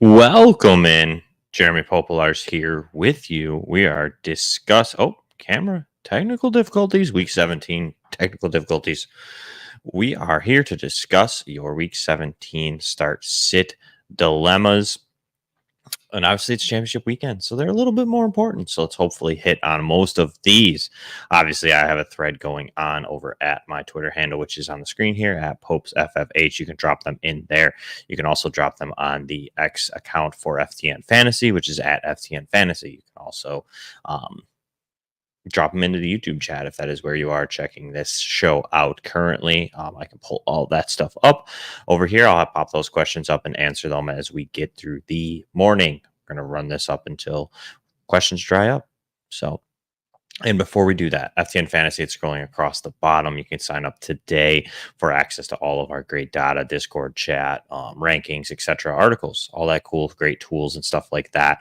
Welcome in. Jeremy Popielarz here with you. We are camera technical difficulties, week 17 technical difficulties. We are here to discuss your week 17 start sit dilemmas. And obviously it's championship weekend, so they're a little bit more important. So let's hopefully hit on most of these. Obviously, I have a thread going on over at my Twitter handle, which is on the screen here at PopesFFH. You can drop them in there. You can also drop them on the X account for FTN Fantasy, which is at FTN Fantasy. You can also drop them into the YouTube chat if that is where you are checking this show out currently. I can pull all that stuff up over here. I'll pop those questions up and answer them as we get through the morning. We're going to run this up until questions dry up. And before we do that, FTN Fantasy, it's scrolling across the bottom. You can sign up today for access to all of our great data, Discord chat, rankings, etc., articles, all that cool, great tools and stuff like that.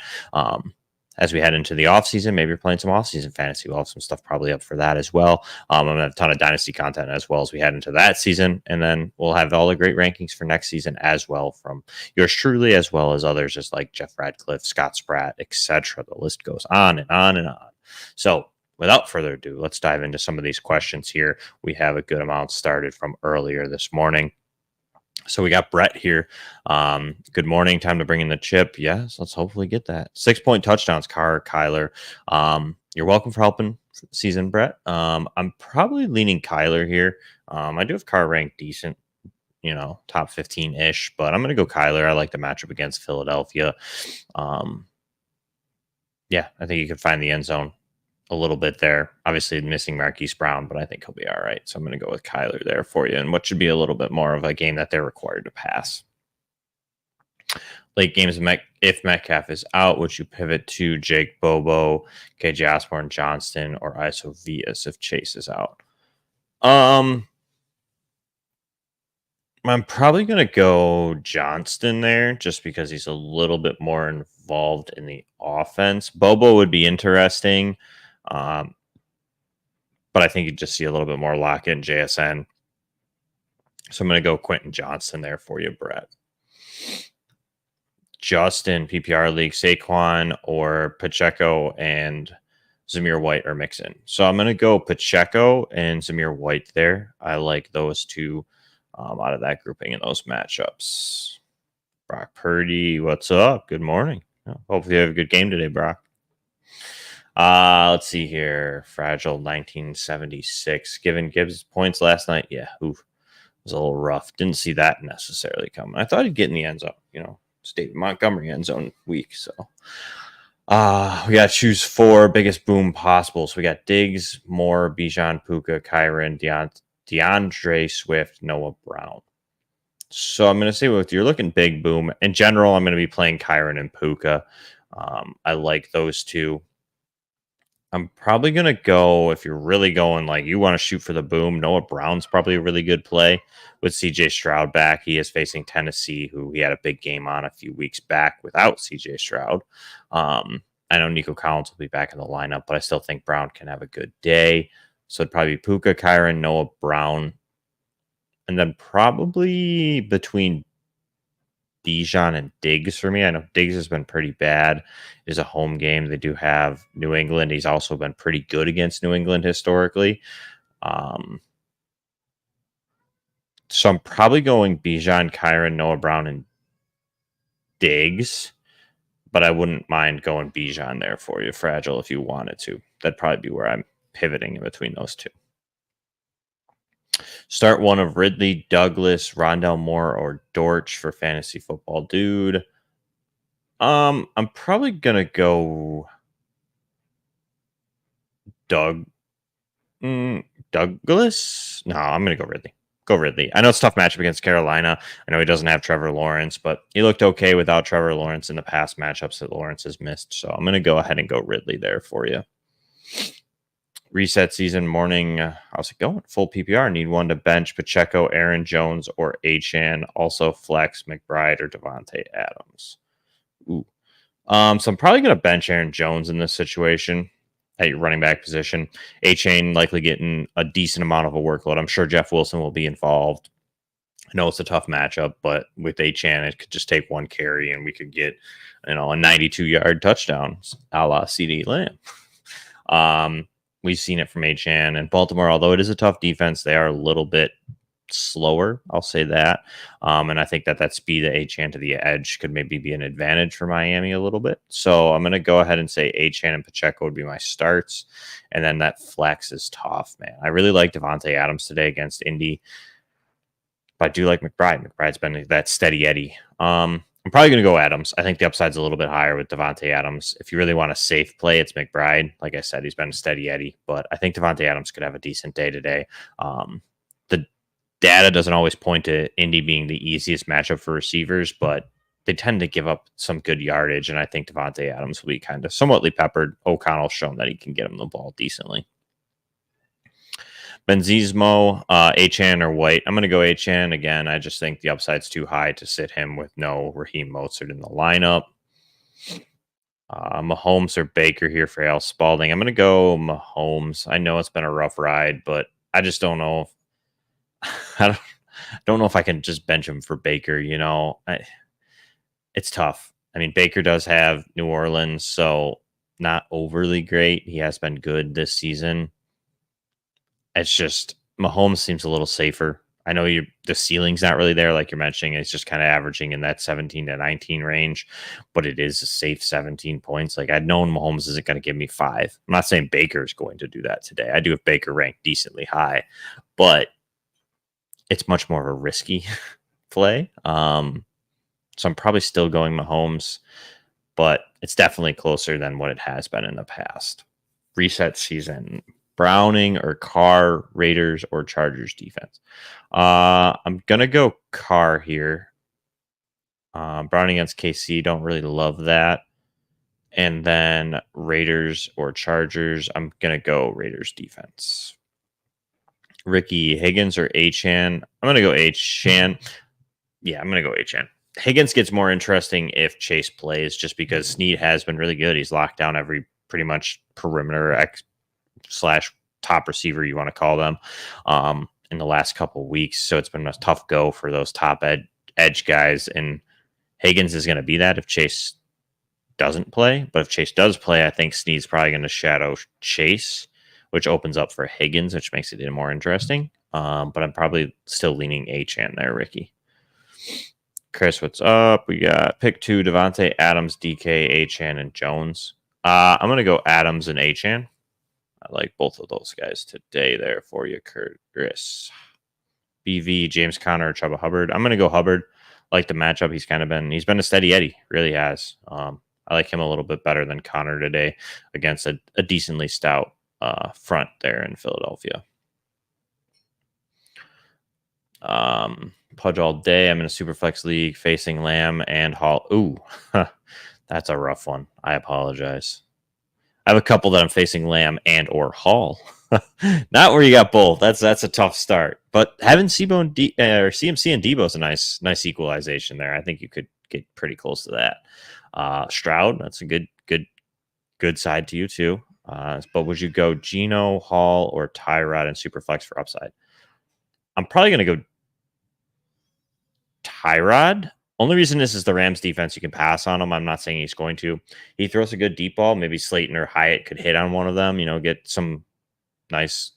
As we head into the offseason, maybe you're playing some offseason fantasy. We'll have some stuff probably up for that as well. I'm going to have a ton of dynasty content as well as we head into that season. And then we'll have all the great rankings for next season as well from yours truly, as well as others just like Jeff Radcliffe, Scott Spratt, etc. The list goes on and on and on. So without further ado, let's dive into some of these questions here. We have a good amount started from earlier this morning. So we got Brett here. Good morning. Time to bring in the chip. Yes, let's hopefully get that. 6-point touchdowns, Kyler. You're welcome for helping season, Brett. I'm probably leaning Kyler here. I do have Carr ranked decent, top 15-ish, but I'm going to go Kyler. I like the matchup against Philadelphia. I think you can find the end zone a little bit there. Obviously missing Marquise Brown, but I think he'll be all right. So I'm going to go with Kyler there for you. And what should be a little bit more of a game that they're required to pass. Late games, if Metcalf is out, would you pivot to Jake Bobo, KJ Osborne, Johnston, or Iso Vias if Chase is out? I'm probably going to go Johnston there just because he's a little bit more involved in the offense. Bobo would be interesting. But I think you just see a little bit more lock-in JSN. So I'm going to go Quentin Johnston there for you, Brett. Justin, PPR League, Saquon or Pacheco and Zamir White or Mixon. So I'm going to go Pacheco and Zamir White there. I like those two out of that grouping in those matchups. Brock Purdy, what's up? Good morning. Hopefully you have a good game today, Brock. Let's see here. Fragile 1976. Given Gibbs points last night. Yeah, it was a little rough. Didn't see that necessarily coming. I thought he'd get in the end zone, State Montgomery end zone week. So we got to choose 4 biggest boom possible. So we got Diggs, Moore, Bijan, Puka, Kyron, DeAndre Swift, Noah Brown. So I'm going to say if you're looking big boom, in general, I'm going to be playing Kyron and Puka. I like those two. I'm probably going to go, if you're really going like you want to shoot for the boom, Noah Brown's probably a really good play with CJ Stroud back. He is facing Tennessee, who he had a big game on a few weeks back without CJ Stroud. I know Nico Collins will be back in the lineup, but I still think Brown can have a good day. So it'd probably be Puka, Kyron, Noah Brown. And then probably between Bijan and Diggs for me. I know Diggs has been pretty bad. It is a home game. They do have New England. He's also been pretty good against New England historically. So I'm probably going Bijan, Kyron, Noah Brown, and Diggs. But I wouldn't mind going Bijan there for you, Fragile, if you wanted to. That'd probably be where I'm pivoting in between those two. Start one of Ridley, Douglas, Rondell Moore, or Dortch for fantasy football, dude. I'm probably gonna go Douglas. No, I'm gonna go Ridley. Go Ridley. I know it's a tough matchup against Carolina. I know he doesn't have Trevor Lawrence, but he looked okay without Trevor Lawrence in the past matchups that Lawrence has missed. So I'm gonna go ahead and go Ridley there for you. Reset season morning. How's it going? Full PPR. Need one to bench Pacheco, Aaron Jones, or Achane. Also flex McBride or Devontae Adams. Ooh. So I'm probably going to bench Aaron Jones in this situation at your running back position. Achane likely getting a decent amount of a workload. I'm sure Jeff Wilson will be involved. I know it's a tough matchup, but with Achan, it could just take one carry and we could get, a 92-yard touchdown, a la CD Lamb. We've seen it from Achan and Baltimore. Although it is a tough defense, they are a little bit slower. I'll say that. And I think that speed of Achan to the edge could maybe be an advantage for Miami a little bit. So I'm going to go ahead and say Achan and Pacheco would be my starts. And then that flex is tough, man. I really like Devontae Adams today against Indy. But I do like McBride. McBride's been that steady Eddie. I'm probably going to go Adams. I think the upside's a little bit higher with Devontae Adams. If you really want a safe play, it's McBride. Like I said, he's been a steady Eddie, but I think Devontae Adams could have a decent day today. The data doesn't always point to Indy being the easiest matchup for receivers, but they tend to give up some good yardage, and I think Devontae Adams will be kind of somewhatly peppered. O'Connell's shown that he can get him the ball decently. Benzismo, Achan or White. I'm going to go Achan again. I just think the upside's too high to sit him with no Raheem Mostert in the lineup. Mahomes or Baker here for Al Spalding. I'm going to go Mahomes. I know it's been a rough ride, but I just don't know. I don't know if I can just bench him for Baker. It's tough. I mean, Baker does have New Orleans, so not overly great. He has been good this season. It's just Mahomes seems a little safer. I know the ceiling's not really there, like you're mentioning. It's just kind of averaging in that 17 to 19 range, but it is a safe 17 points. Like I'd known Mahomes isn't going to give me 5. I'm not saying Baker's going to do that today. I do have Baker ranked decently high, but it's much more of a risky play. So I'm probably still going Mahomes, but it's definitely closer than what it has been in the past. Reset season. Browning or Carr, Raiders or Chargers defense. I'm going to go Carr here. Browning against KC, don't really love that. And then Raiders or Chargers, I'm going to go Raiders defense. Ricky, Higgins or Achan? I'm going to go Achan. Yeah, I'm going to go Achan. Higgins gets more interesting if Chase plays just because Snead has been really good. He's locked down every pretty much perimeter / top receiver, you want to call them, in the last couple of weeks. So it's been a tough go for those top edge guys. And Higgins is going to be that if Chase doesn't play. But if Chase does play, I think Snead's probably going to shadow Chase, which opens up for Higgins, which makes it even more interesting. But I'm probably still leaning Achan there, Ricky. Chris, what's up? We got pick 2, Devontae Adams, DK, Achan, and Jones. I'm going to go Adams and Achan. I like both of those guys today there for you, Chris. BV, James Conner, Chuba Hubbard. I'm going to go Hubbard. Like the matchup, he's been a steady Eddie. Really has. I like him a little bit better than Conner today against a decently stout front there in Philadelphia. Pudge all day. I'm in a super flex league facing Lamb and Hall. Ooh, that's a rough one. I apologize. I have a couple that I'm facing Lamb and or Hall. Not where you got both. That's a tough start. But having CMC and Debo is a nice equalization there. I think you could get pretty close to that. Stroud, that's a good side to you too. But would you go Geno, Hall, or Tyrod and Superflex for upside? I'm probably going to go Tyrod. Only reason this is the Rams defense, you can pass on him. I'm not saying he's going to. He throws a good deep ball. Maybe Slayton or Hyatt could hit on one of them, get some nice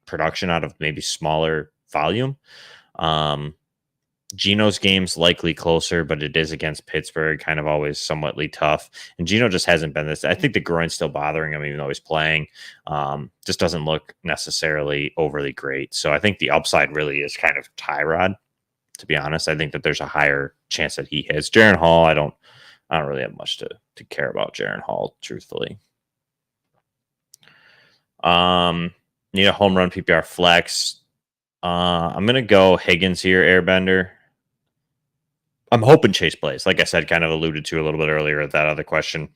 production out of maybe smaller volume. Geno's game's likely closer, but it is against Pittsburgh, kind of always somewhatly tough. And Geno just hasn't been this. I think the groin's still bothering him, even though he's playing. Just doesn't look necessarily overly great. So I think the upside really is kind of Tyrod. To be honest, I think that there's a higher chance that he hits. Jaren Hall, I don't really have much to care about Jaren Hall, truthfully. Need a home run PPR flex. I'm gonna go Higgins here, Airbender. I'm hoping Chase plays. Like I said, kind of alluded to a little bit earlier at that other question.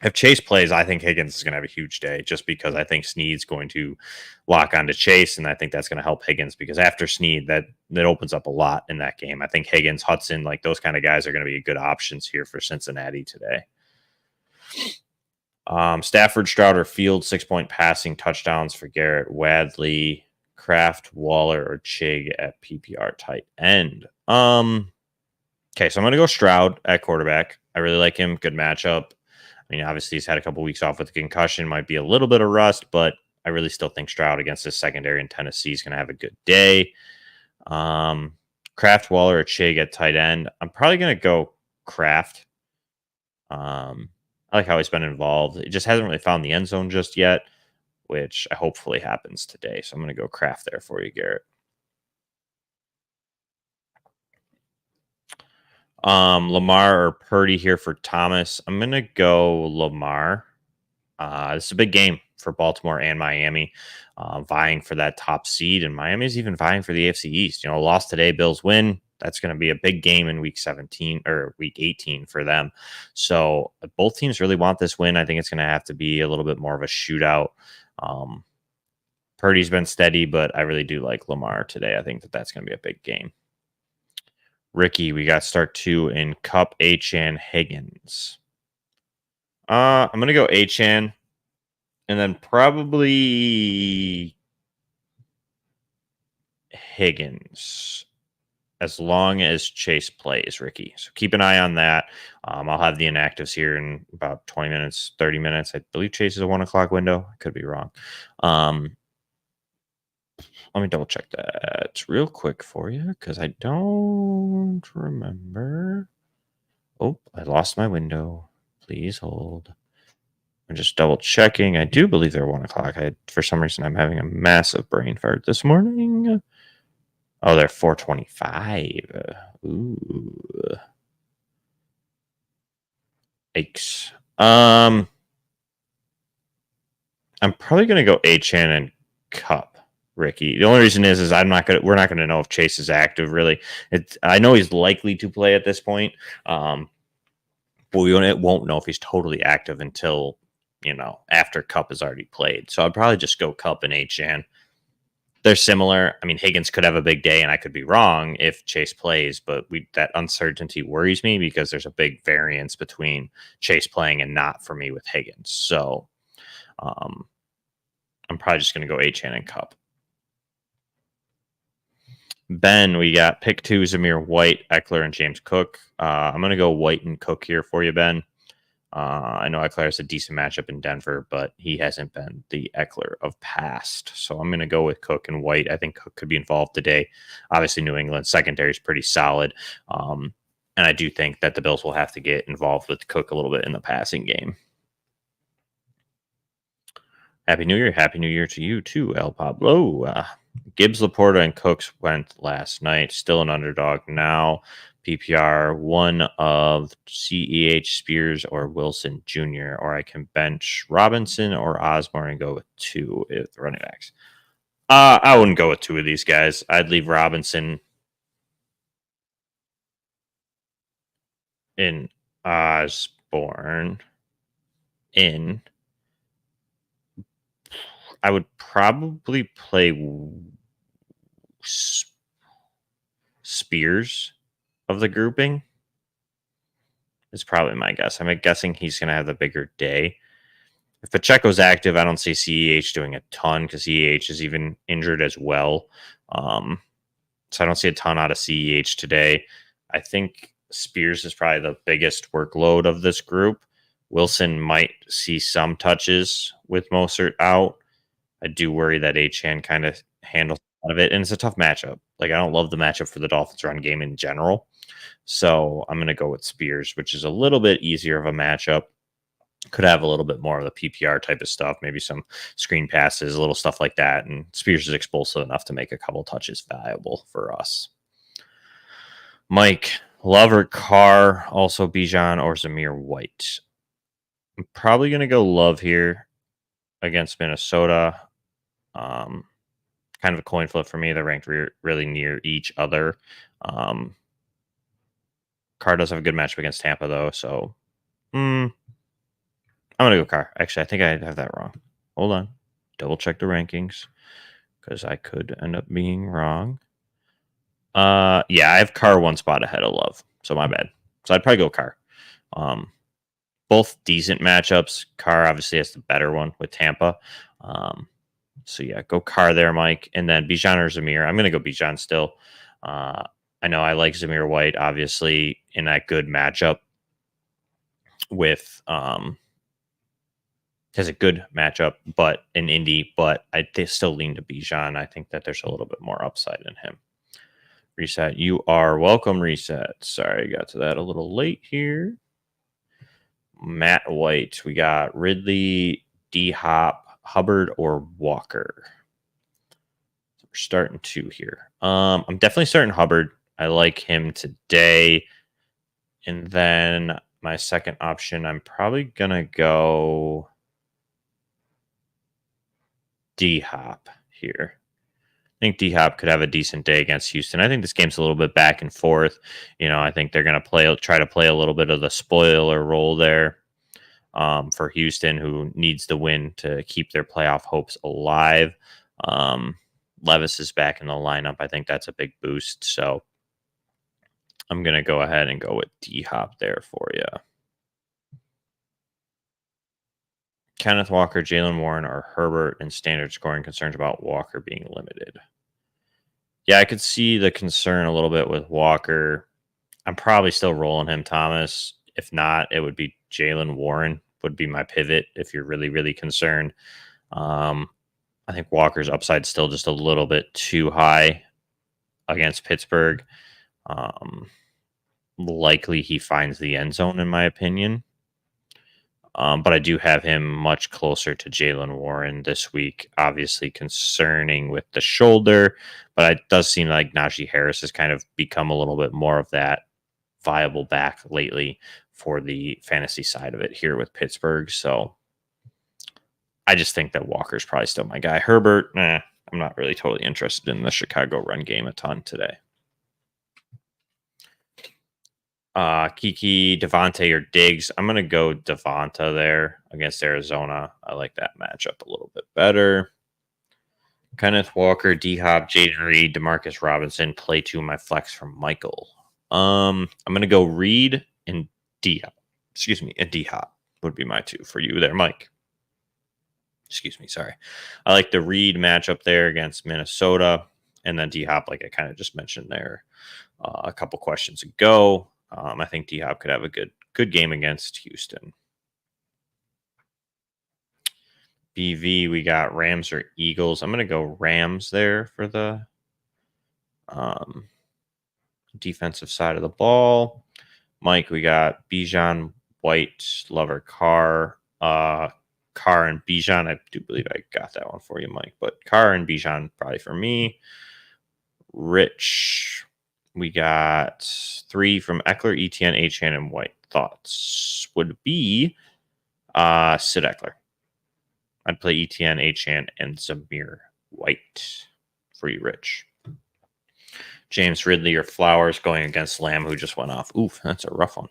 If Chase plays, I think Higgins is going to have a huge day just because I think Snead's going to lock onto Chase, and I think that's going to help Higgins because after Snead, that opens up a lot in that game. I think Higgins, Hudson, like those kind of guys are going to be good options here for Cincinnati today. Stafford, Stroud, or Field, 6-point passing touchdowns for Garrett Wadley. Kraft, Waller, or Chig at PPR tight end. Okay, so I'm gonna go Stroud at quarterback. I really like him. Good matchup. I mean, obviously he's had a couple weeks off with a concussion, might be a little bit of rust, but I really still think Stroud against this secondary in Tennessee is gonna have a good day. Kraft, Waller, or Chig at tight end. I'm probably gonna go Kraft. I like how he's been involved. It just hasn't really found the end zone just yet, which hopefully happens today. So I'm going to go Kraft there for you, Garrett. Lamar or Purdy here for Thomas. I'm going to go Lamar. This is a big game for Baltimore and Miami, vying for that top seed, and Miami's even vying for the AFC East. Lost today, Bills win. That's going to be a big game in week 17 or week 18 for them. So both teams really want this win. I think it's going to have to be a little bit more of a shootout. Purdy's been steady, but I really do like Lamar today. I think that's going to be a big game. Ricky, we got start 2 in Cup, Achane, Higgins. I'm going to go Achane and then probably Higgins as long as Chase plays, Ricky. So keep an eye on that. I'll have the inactives here in about 20 minutes, 30 minutes. I believe Chase is a 1 o'clock window. I could be wrong. Let me double check that real quick for you because I don't remember. Oh, I lost my window. Please hold. I'm just double checking. I do believe they're 1 o'clock. For some reason, I'm having a massive brain fart this morning. Oh, they're 4:25. Ooh. Yikes. I'm probably gonna go Achane and Cup, Ricky. The only reason is we're not gonna know if Chase is active. Really, I know he's likely to play at this point, but we won't know if he's totally active until after Cup is already played. So I'd probably just go Cup and Achane. They're similar. I mean, Higgins could have a big day, and I could be wrong if Chase plays, but that uncertainty worries me because there's a big variance between Chase playing and not for me with Higgins. So I'm probably just going to go Achane and Cup. Ben, we got pick 2, Zamir White, Eckler, and James Cook. I'm going to go White and Cook here for you, Ben. I know Eckler has a decent matchup in Denver, but he hasn't been the Eckler of past. So I'm going to go with Cook and White. I think Cook could be involved today. Obviously, New England's secondary is pretty solid. And I do think that the Bills will have to get involved with Cook a little bit in the passing game. Happy New Year. Happy New Year to you too, El Pablo. Gibbs, Laporta, and Cooks went last night. Still an underdog now. PPR, one of CEH, Spears, or Wilson Jr., or I can bench Robinson or Osborne and go with 2 if the running backs. I wouldn't go with 2 of these guys. I'd leave Robinson in, Osborne in. I would probably play Spears of the grouping is probably my guess. I'm guessing he's going to have the bigger day. If Pacheco's active, I don't see CEH doing a ton because CEH is even injured as well. So I don't see a ton out of CEH today. I think Spears is probably the biggest workload of this group. Wilson might see some touches with Mostert out. I do worry that Achane kind of handles a lot of it, and it's a tough matchup. I don't love the matchup for the Dolphins run game in general. So I'm going to go with Spears, which is a little bit easier of a matchup. Could have a little bit more of the PPR type of stuff, maybe some screen passes, a little stuff like that. And Spears is explosive enough to make a couple touches valuable for us. Mike, Love or Carr, also Bijan or Zamir White. I'm probably going to go Love here against Minnesota. Kind of a coin flip for me. They're ranked really near each other. Carr does have a good matchup against Tampa, though. So I'm going to go Carr. Actually, I think I have that wrong. Hold on. Double check the rankings because I could end up being wrong. Yeah, I have Carr 1 spot ahead of Love. So my bad. So I'd probably go Carr. Both decent matchups. Carr obviously has the better one with Tampa. So yeah, go Carr there, Mike, and then Bijan or Zamir. I'm gonna go Bijan still. Uh, I know I like Zamir White, obviously, in that good matchup with has a good matchup, but in Indy, but still lean to Bijan. I think that there's a little bit more upside in him. Reset, you are welcome. Reset. Sorry, I got to that a little late here. Matt White, we got Ridley, D Hop, Hubbard, or Walker. So we're starting two here. I'm definitely starting Hubbard. I like him today. And then my second option, I'm probably gonna go D Hop here. I think D Hop could have a decent day against Houston. I think this game's a little bit back and forth. I think they're going to try to play a little bit of the spoiler role there for Houston, who needs the win to keep their playoff hopes alive. Levis is back in the lineup. I think that's a big boost. So I'm going to go ahead and go with D Hop there for you. Kenneth Walker, Jalen Warren, or Herbert in standard scoring concerns about Walker being limited. Yeah, I could see the concern a little bit with Walker. I'm probably still rolling him, Thomas. If not, it would be Jalen Warren would be my pivot if you're really, really concerned. I think Walker's upside still just a little bit too high against Pittsburgh. Likely he finds the end zone, in my opinion. But I do have him much closer to Jalen Warren this week. Obviously concerning with the shoulder, but it does seem like Najee Harris has kind of become a little bit more of that viable back lately for the fantasy side of it here with Pittsburgh. So I just think that Walker's probably still my guy. Herbert, I'm not really totally interested in the Chicago run game a ton today. Kiki, Devontae, or Diggs. I'm going to go Devonta there against Arizona. I like that matchup a little bit better. Kenneth Walker, D-Hop, Jaden Reed, Demarcus Robinson. Play two of my flex from Michael. I'm going to go Reed and D-Hop. Excuse me, and D-Hop would be my two for you there, Mike. Excuse me, sorry. I like the Reed matchup there against Minnesota. And then D-Hop, like I kind of just mentioned there a couple questions ago. I think D-Hop could have a good game against Houston. BV, we got Rams or Eagles. I'm going to go Rams there for the defensive side of the ball. Mike, we got Bijan, White, Lover, Carr. Carr and Bijan. I do believe I got that one for you, Mike. But Carr and Bijan probably for me. Rich, we got 3 from Eckler, Etienne, Achane, and White. Thoughts would be Sid Eckler. I'd play Etienne, Achane, and Zamir White for you, Rich. James Ridley or Flowers going against Lamb, who just went off. Oof, that's a rough one.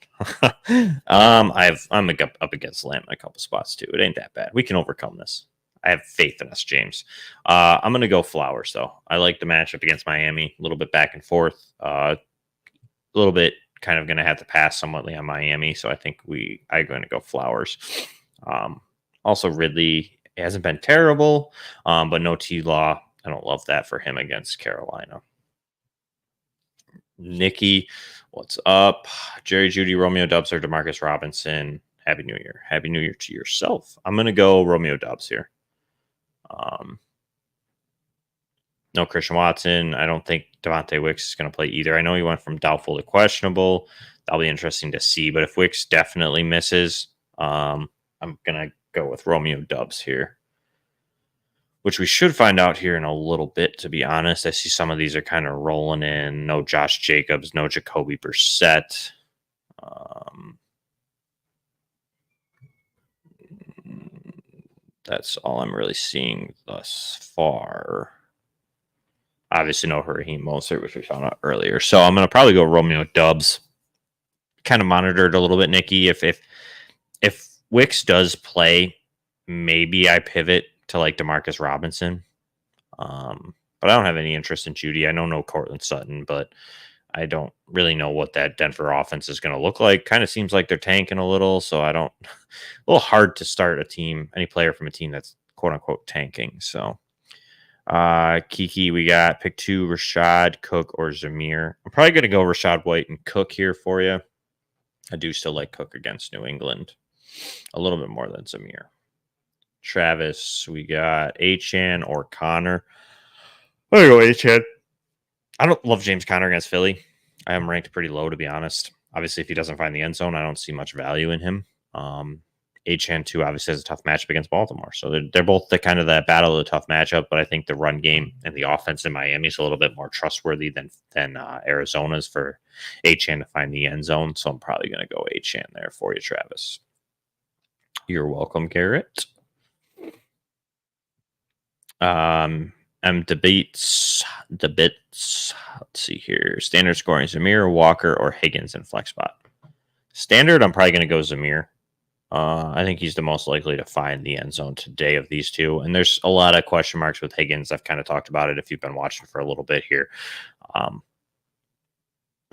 I'm up against Lamb in a couple spots too. It ain't that bad. We can overcome this. I have faith in us, James. I'm going to go Flowers, though. I like the matchup against Miami. A little bit back and forth. A little bit kind of going to have to pass somewhatly on Miami. So I think I'm going to go Flowers. Also, Ridley hasn't been terrible, but no T-Law. I don't love that for him against Carolina. Nikki, what's up? Jerry Judy, Romeo Dubs, or Demarcus Robinson. Happy New Year. Happy New Year to yourself. I'm going to go Romeo Dubs here. No Christian Watson. I don't think Devontae Wicks is going to play either. I know he went from doubtful to questionable. That'll be interesting to see. But if Wicks definitely misses, I'm going to go with Romeo Dubs here, which we should find out here in a little bit, to be honest. I see some of these are kind of rolling in. No Josh Jacobs, no Jacoby Brissett. That's all I'm really seeing thus far. Obviously, no Raheem Mostert, which we found out earlier. So I'm going to probably go Romeo Dubs. Kind of monitored a little bit, Nikki. If Wicks does play, maybe I pivot to like Demarcus Robinson. But I don't have any interest in Judy. I know no Cortland Sutton, but I don't really know what that Denver offense is going to look like. Kind of seems like they're tanking a little, so a little hard to start any player from a team that's quote unquote tanking. So Kiki, we got pick 2, Rashad, Cook, or Zamir. I'm probably going to go Rashad White and Cook here for you. I do still like Cook against New England a little bit more than Zamir. Travis, we got Achan or Connor. I'm going to go Achan. I don't love James Conner against Philly. I am ranked pretty low, to be honest. Obviously, if he doesn't find the end zone, I don't see much value in him. Achan, too, obviously has a tough matchup against Baltimore. So they're both the kind of that battle of the tough matchup, but I think the run game and the offense in Miami is a little bit more trustworthy than Arizona's for Achan to find the end zone. So I'm probably going to go Achan there for you, Travis. You're welcome, Garrett. Debates. Let's see here. Standard scoring: Zamir, Walker, or Higgins in flex spot. Standard, I'm probably going to go Zamir. I think he's the most likely to find the end zone today of these two. And there's a lot of question marks with Higgins. I've kind of talked about it if you've been watching for a little bit here.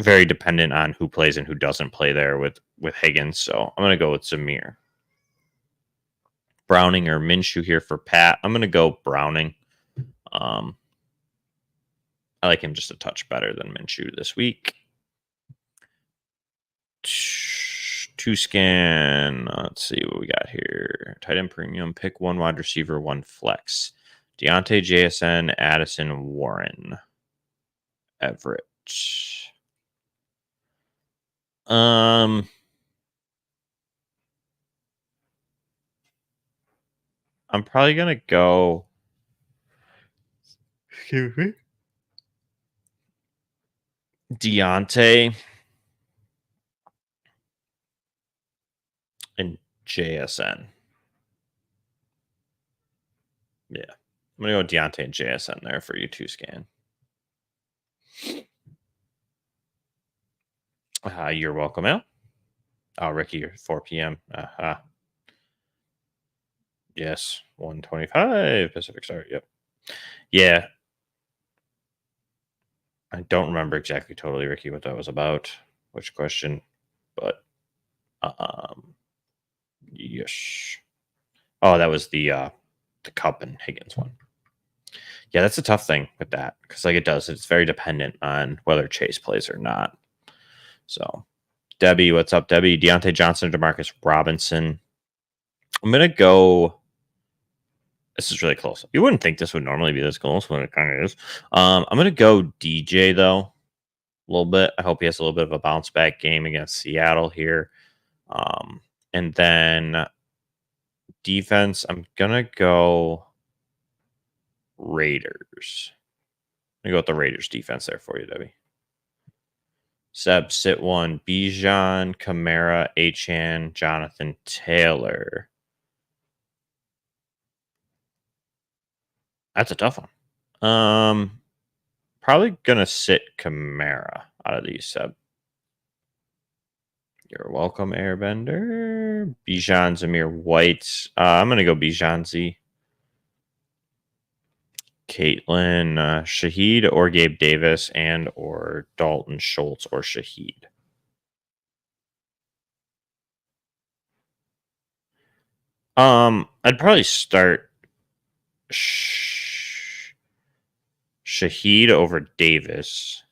Very dependent on who plays and who doesn't play there with Higgins. So I'm going to go with Zamir. Browning or Minshew here for Pat. I'm going to go Browning. I like him just a touch better than Minshew this week. 2 scan. Let's see what we got here. Tight end premium. Pick 1 wide receiver, 1 flex. Deontay, JSN, Addison, Warren, Everett. I'm probably gonna go. Excuse me. Deontay and JSN. Yeah. I'm going to go Deontay and JSN there for you 2 scan. You're welcome, Al. Oh, Ricky, 4 p.m. Yes, 1:25 Pacific start. Yep. Yeah. I don't remember exactly totally, Ricky, what that was about, which question, but yes. Oh, that was the Cup and Higgins one. Yeah, that's a tough thing with that because it's very dependent on whether Chase plays or not. So, Debbie, what's up, Debbie? Deontay Johnson, DeMarcus Robinson. I'm gonna go. This is really close. You wouldn't think this would normally be this close, but it kind of is. I'm gonna go DJ though, a little bit. I hope he has a little bit of a bounce back game against Seattle here. And then defense, I'm gonna go Raiders. I'm gonna go with the Raiders defense there for you, Debbie. Seb, sit 1. Bijan, Kamara, Achan, Jonathan Taylor. That's a tough one. Probably gonna sit Kamara out of these, Seb. You're welcome, Airbender. Bijan, Zamir White. I'm gonna go Bijan Z. Caitlin, Shaheed or Gabe Davis and or Dalton Schultz or Shaheed. I'd probably start Shaheed over Davis.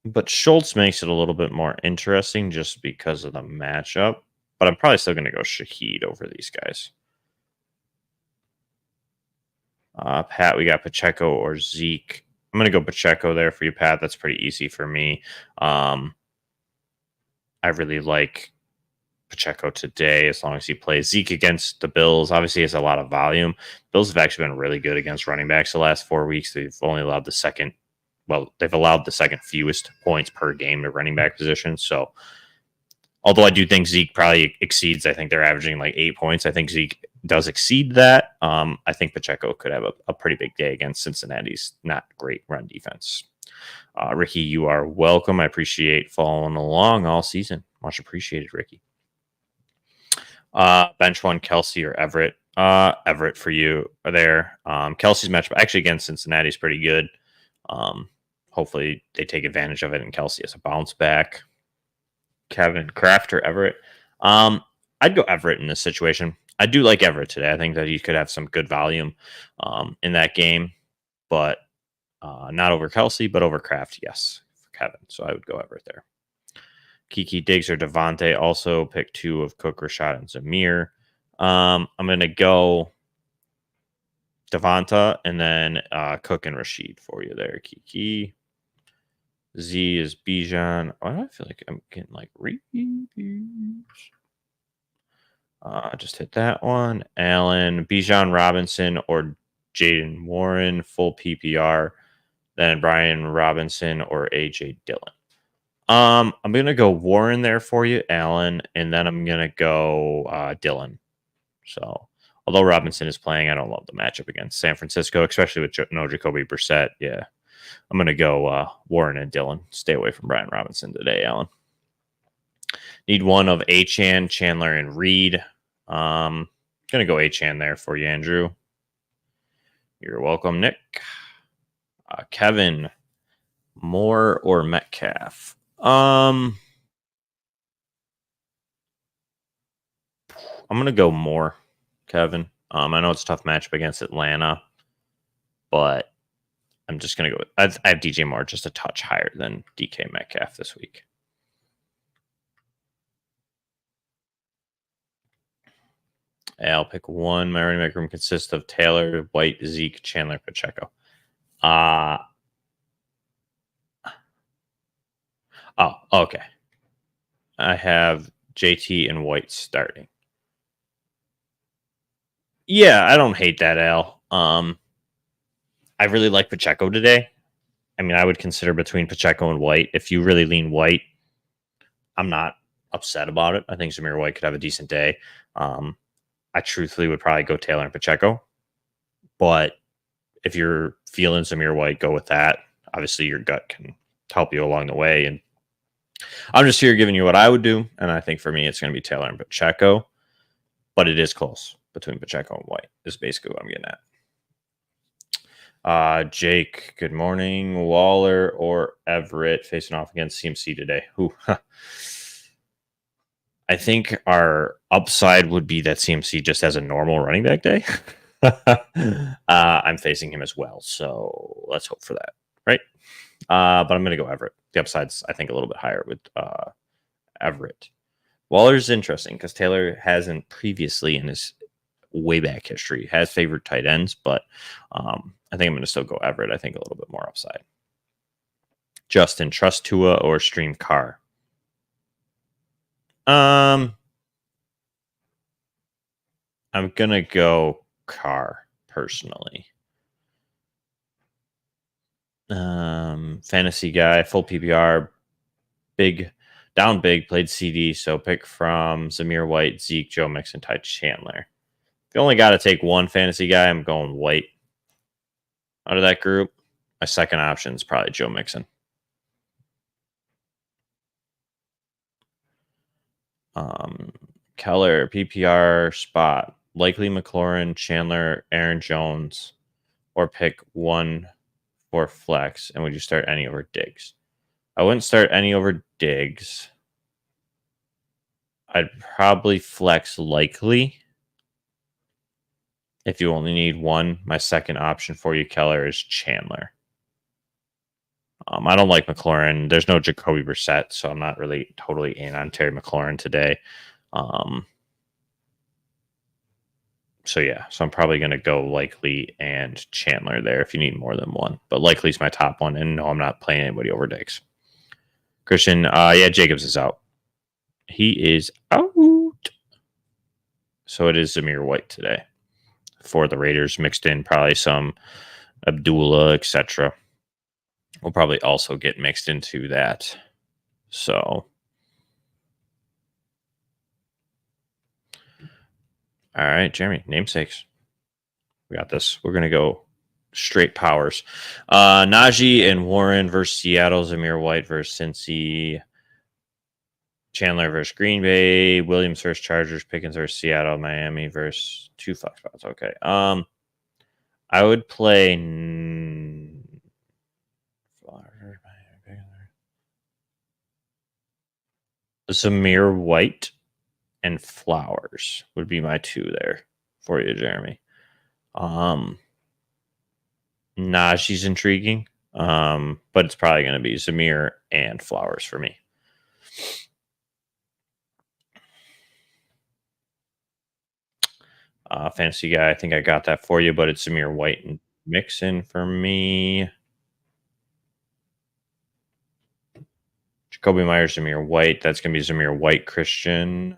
But Schultz makes it a little bit more interesting just because of the matchup. But I'm probably still going to go Shaheed over these guys. Pat, we got Pacheco or Zeke. I'm going to go Pacheco there for you, Pat. That's pretty easy for me. I really like Pacheco today as long as he plays. Zeke against the Bills obviously has a lot of volume. Bills have actually been really good against running backs the last 4 weeks. They've only allowed the second fewest points per game to running back position. So although I do think Zeke probably exceeds, I think they're averaging like 8 points. I think Zeke does exceed that. I think Pacheco could have a pretty big day against Cincinnati's not great run defense. Ricky, you are welcome. I appreciate following along all season. Much appreciated, Ricky. Bench 1, Kelsey or Everett. Everett for you there. Kelsey's matchup actually against Cincinnati is pretty good. Hopefully they take advantage of it and Kelsey has a bounce back. Kevin, Kraft or Everett. I'd go Everett in this situation. I do like Everett today. I think that he could have some good volume in that game, but not over Kelsey, but over Kraft, yes, for Kevin. So I would go Everett there. Kiki Diggs or Devontae also pick 2 of Cook, Rashad, and Zamir. I'm going to go Devonta and then Cook and Rashid for you there, Kiki. Z is Bijan. Why do I feel like I'm getting like reviews? Just hit that one. Allen, Bijan Robinson, or Jaden Warren, full PPR. Then Brian Robinson or AJ Dillon. I'm gonna go Warren there for you, Allen, and then I'm gonna go Dillon. So, although Robinson is playing, I don't love the matchup against San Francisco, especially with no Jacoby Brissett. Yeah, I'm gonna go Warren and Dillon. Stay away from Brian Robinson today, Allen. Need one of Achan, Chandler, and Reed. Gonna go Achan there for you, Andrew. You're welcome, Nick. Kevin, Moore or Metcalf? I'm gonna go Moore, Kevin. I know it's a tough matchup against Atlanta, but I'm just gonna go with I have DJ Moore just a touch higher than DK Metcalf this week. I'll pick one. My running back room consists of Taylor, White, Zeke, Chandler, Pacheco. Oh, okay. I have JT and White starting. Yeah, I don't hate that, Al. I really like Pacheco today. I mean, I would consider between Pacheco and White. If you really lean White, I'm not upset about it. I think Zamir White could have a decent day. I truthfully would probably go Taylor and Pacheco. But if you're feeling Zamir White, go with that. Obviously, your gut can help you along the way. And I'm just here giving you what I would do. And I think for me, it's going to be Taylor and Pacheco. But it is close between Pacheco and White, is basically what I'm getting at. Jake, good morning. Waller or Everett facing off against CMC today? I think our upside would be that CMC just has a normal running back day. I'm facing him as well, so let's hope for that, right? But I'm going to go Everett. The upside's, I think, a little bit higher with Everett. Waller's interesting because Taylor hasn't previously in his way back history has favored tight ends, but I think I'm going to still go Everett. I think a little bit more upside. Justin, trust Tua or stream Carr? I'm gonna go Carr personally. Fantasy guy, full PPR, down big, played CD, so pick from Zamir White, Zeke, Joe Mixon, Ty Chandler. If you only got to take one fantasy guy, I'm going White. Out of that group, my second option is probably Joe Mixon. Keller, PPR spot, likely McLaurin, Chandler, Aaron Jones, or pick one for flex. And would you start any over Diggs? I wouldn't start any over Diggs. I'd probably flex likely. If you only need one, my second option for you, Keller, is Chandler. I don't like McLaurin. There's no Jacoby Brissett, so I'm not really totally in on Terry McLaurin today. So I'm probably going to go likely and Chandler there if you need more than one. But likely's my top one, and no, I'm not playing anybody over Diggs. Christian, Jacobs is out. He is out. So it is Zamir White today for the Raiders, mixed in probably some Abdullah, etc. Will probably also get mixed into that. So, all right, Jeremy, namesakes. We got this. We're going to go straight powers. Najee and Warren versus Seattle, Zamir White versus Cincy, Chandler versus Green Bay, Williams versus Chargers, Pickens versus Seattle, Miami versus two flex spots. Okay. I would play Zamir White and Flowers would be my two there for you, Jeremy. Najee's intriguing, but it's probably going to be Zamir and Flowers for me. Fantasy guy, I think I got that for you, but it's Zamir White and Mixon for me. Jacoby Myers, Zamir White. That's going to be Zamir White, Christian.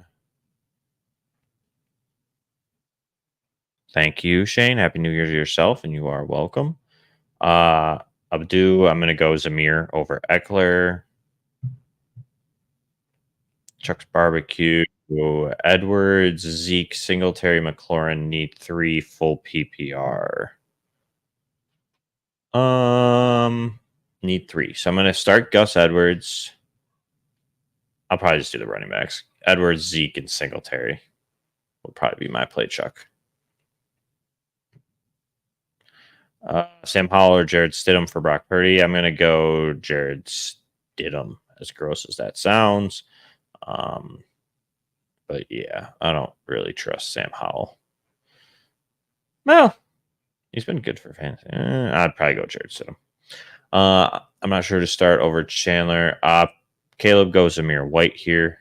Thank you, Shane. Happy New Year to yourself, and you are welcome. Abdu, I'm going to go Zamir over Eckler. Chuck's Barbecue. Edwards, Zeke, Singletary, McLaurin need 3 full PPR. Need 3. So I'm going to start Gus Edwards. I'll probably just do the running backs. Edwards, Zeke, and Singletary will probably be my play, Chuck. Sam Howell or Jared Stidham for Brock Purdy. I'm going to go Jared Stidham, as gross as that sounds. But yeah, I don't really trust Sam Howell. Well, he's been good for fantasy. I'd probably go Jared Stidham. I'm not sure to start over Chandler. Caleb goes Zamir White here.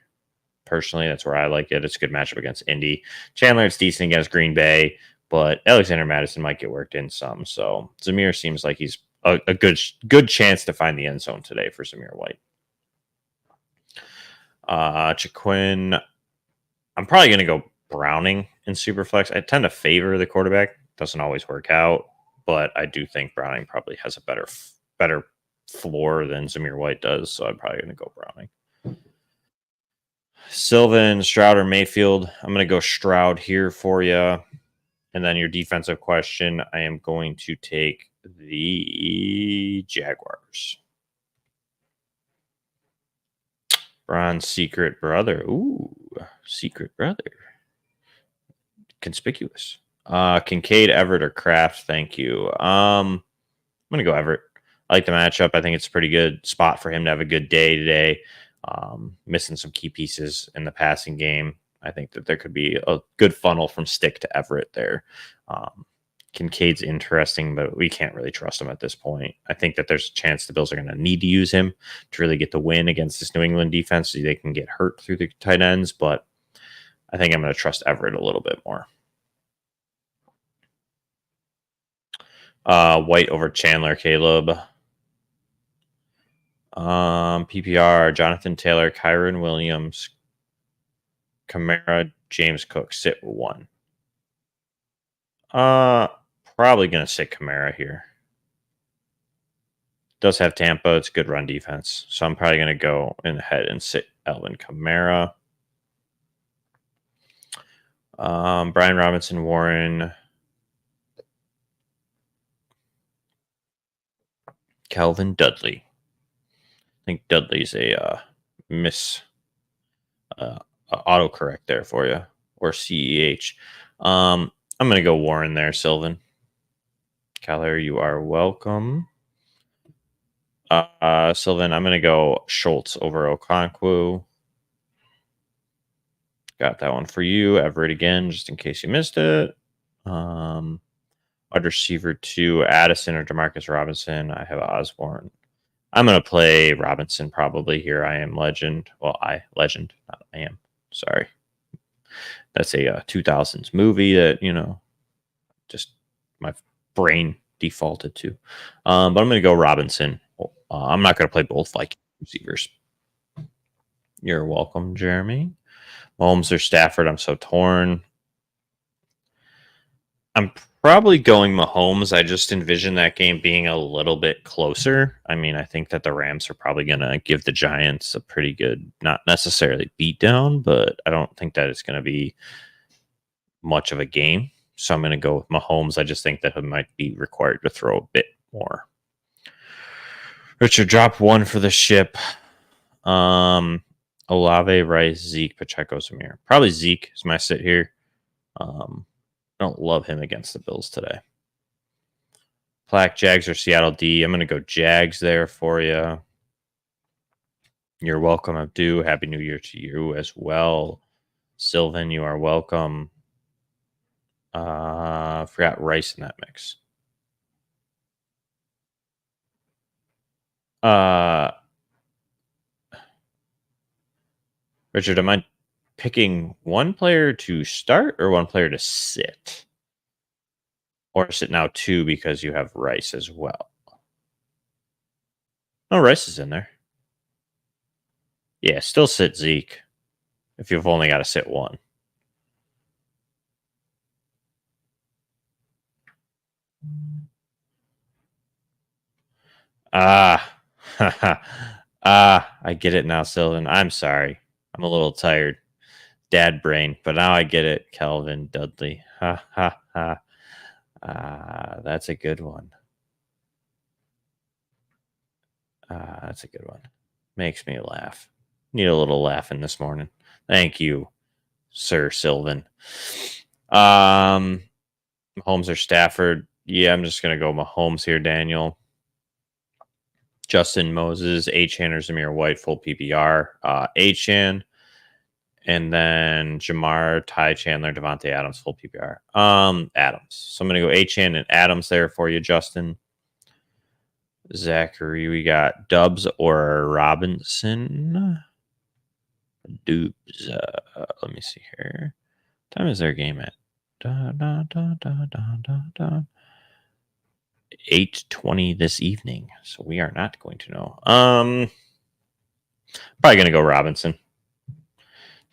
Personally, that's where I like it. It's a good matchup against Indy. Chandler, it's decent against Green Bay, but Alexander Madison might get worked in some. So Zamir seems like he's a good chance to find the end zone today for Zamir White. Jaquin, I'm probably going to go Browning in Superflex. I tend to favor the quarterback. Doesn't always work out, but I do think Browning probably has a better floor than Zamir White does, so I'm probably going to go Browning. Sylvan, Stroud, or Mayfield. I'm going to go Stroud here for you. And then your defensive question, I am going to take the Jaguars. Bron's secret brother. Ooh, secret brother. Conspicuous. Kincaid, Everett, or Kraft. Thank you. I'm going to go Everett. I like the matchup. I think it's a pretty good spot for him to have a good day today. Missing some key pieces in the passing game. I think that there could be a good funnel from Stick to Everett there. Kincaid's interesting, but we can't really trust him at this point. I think that there's a chance the Bills are going to need to use him to really get the win against this New England defense. So they can get hurt through the tight ends, but I think I'm going to trust Everett a little bit more. White over Chandler, Caleb. PPR, Jonathan Taylor, Kyron Williams, Kamara, James Cook, sit 1. Probably going to sit Kamara here. Does have Tampa. It's a good run defense. So I'm probably going to go in ahead and sit Alvin Kamara. Brian Robinson, Warren, Calvin Dudley. I think Dudley's a autocorrect there for you, or CEH. I'm going to go Warren there, Sylvan. Keller, you are welcome. Sylvan, I'm going to go Schultz over Okonkwo. Got that one for you. Everett again, just in case you missed it. Wide receiver 2, Addison or Demarcus Robinson. I have Osborne. I'm going to play Robinson probably here. I am Legend. Well, Legend, not I am. Sorry. That's a 2000s movie that, just my brain defaulted to. But I'm going to go Robinson. I'm not going to play both Viking receivers. You're welcome, Jeremy. Mahomes or Stafford, I'm so torn. I'm probably going Mahomes. I just envision that game being a little bit closer. I mean, I think that the Rams are probably going to give the Giants a pretty good, not necessarily beatdown, but I don't think that it's going to be much of a game. So I'm going to go with Mahomes. I just think that he might be required to throw a bit more. Richard, drop 1 for the ship. Olave, Rice, Zeke, Pacheco, Zamir. Probably Zeke is my sit here. I don't love him against the Bills today. Plaque, Jags, or Seattle D. I'm going to go Jags there for you. You're welcome, Abdu. Happy New Year to you as well. Sylvan, you are welcome. Forgot rice in that mix. Richard, am I picking one player to start or one player to sit? Or sit now two because you have rice as well? No, rice is in there. Yeah, still sit Zeke if you've only got to sit one. Ah, I get it now, Sylvan. I'm sorry. I'm a little tired. Dad brain, but now I get it, Kelvin Dudley. Ha ha ha. That's a good one. That's a good one. Makes me laugh. Need a little laughing this morning. Thank you, Sir Sylvan. Mahomes or Stafford? Yeah, I'm just gonna go Mahomes here, Daniel. Justin Moses, Achan or Zamir White, full PPR. Achan, and then Jamar, Ty Chandler, Devontae Adams, full PPR. Adams. So I'm gonna go Achan and Adams there for you, Justin. Zachary, we got Dubs or Robinson. Dubs. Let me see here. What time is their game at? 8:20 this evening. So we are not going to know. Probably gonna go Robinson.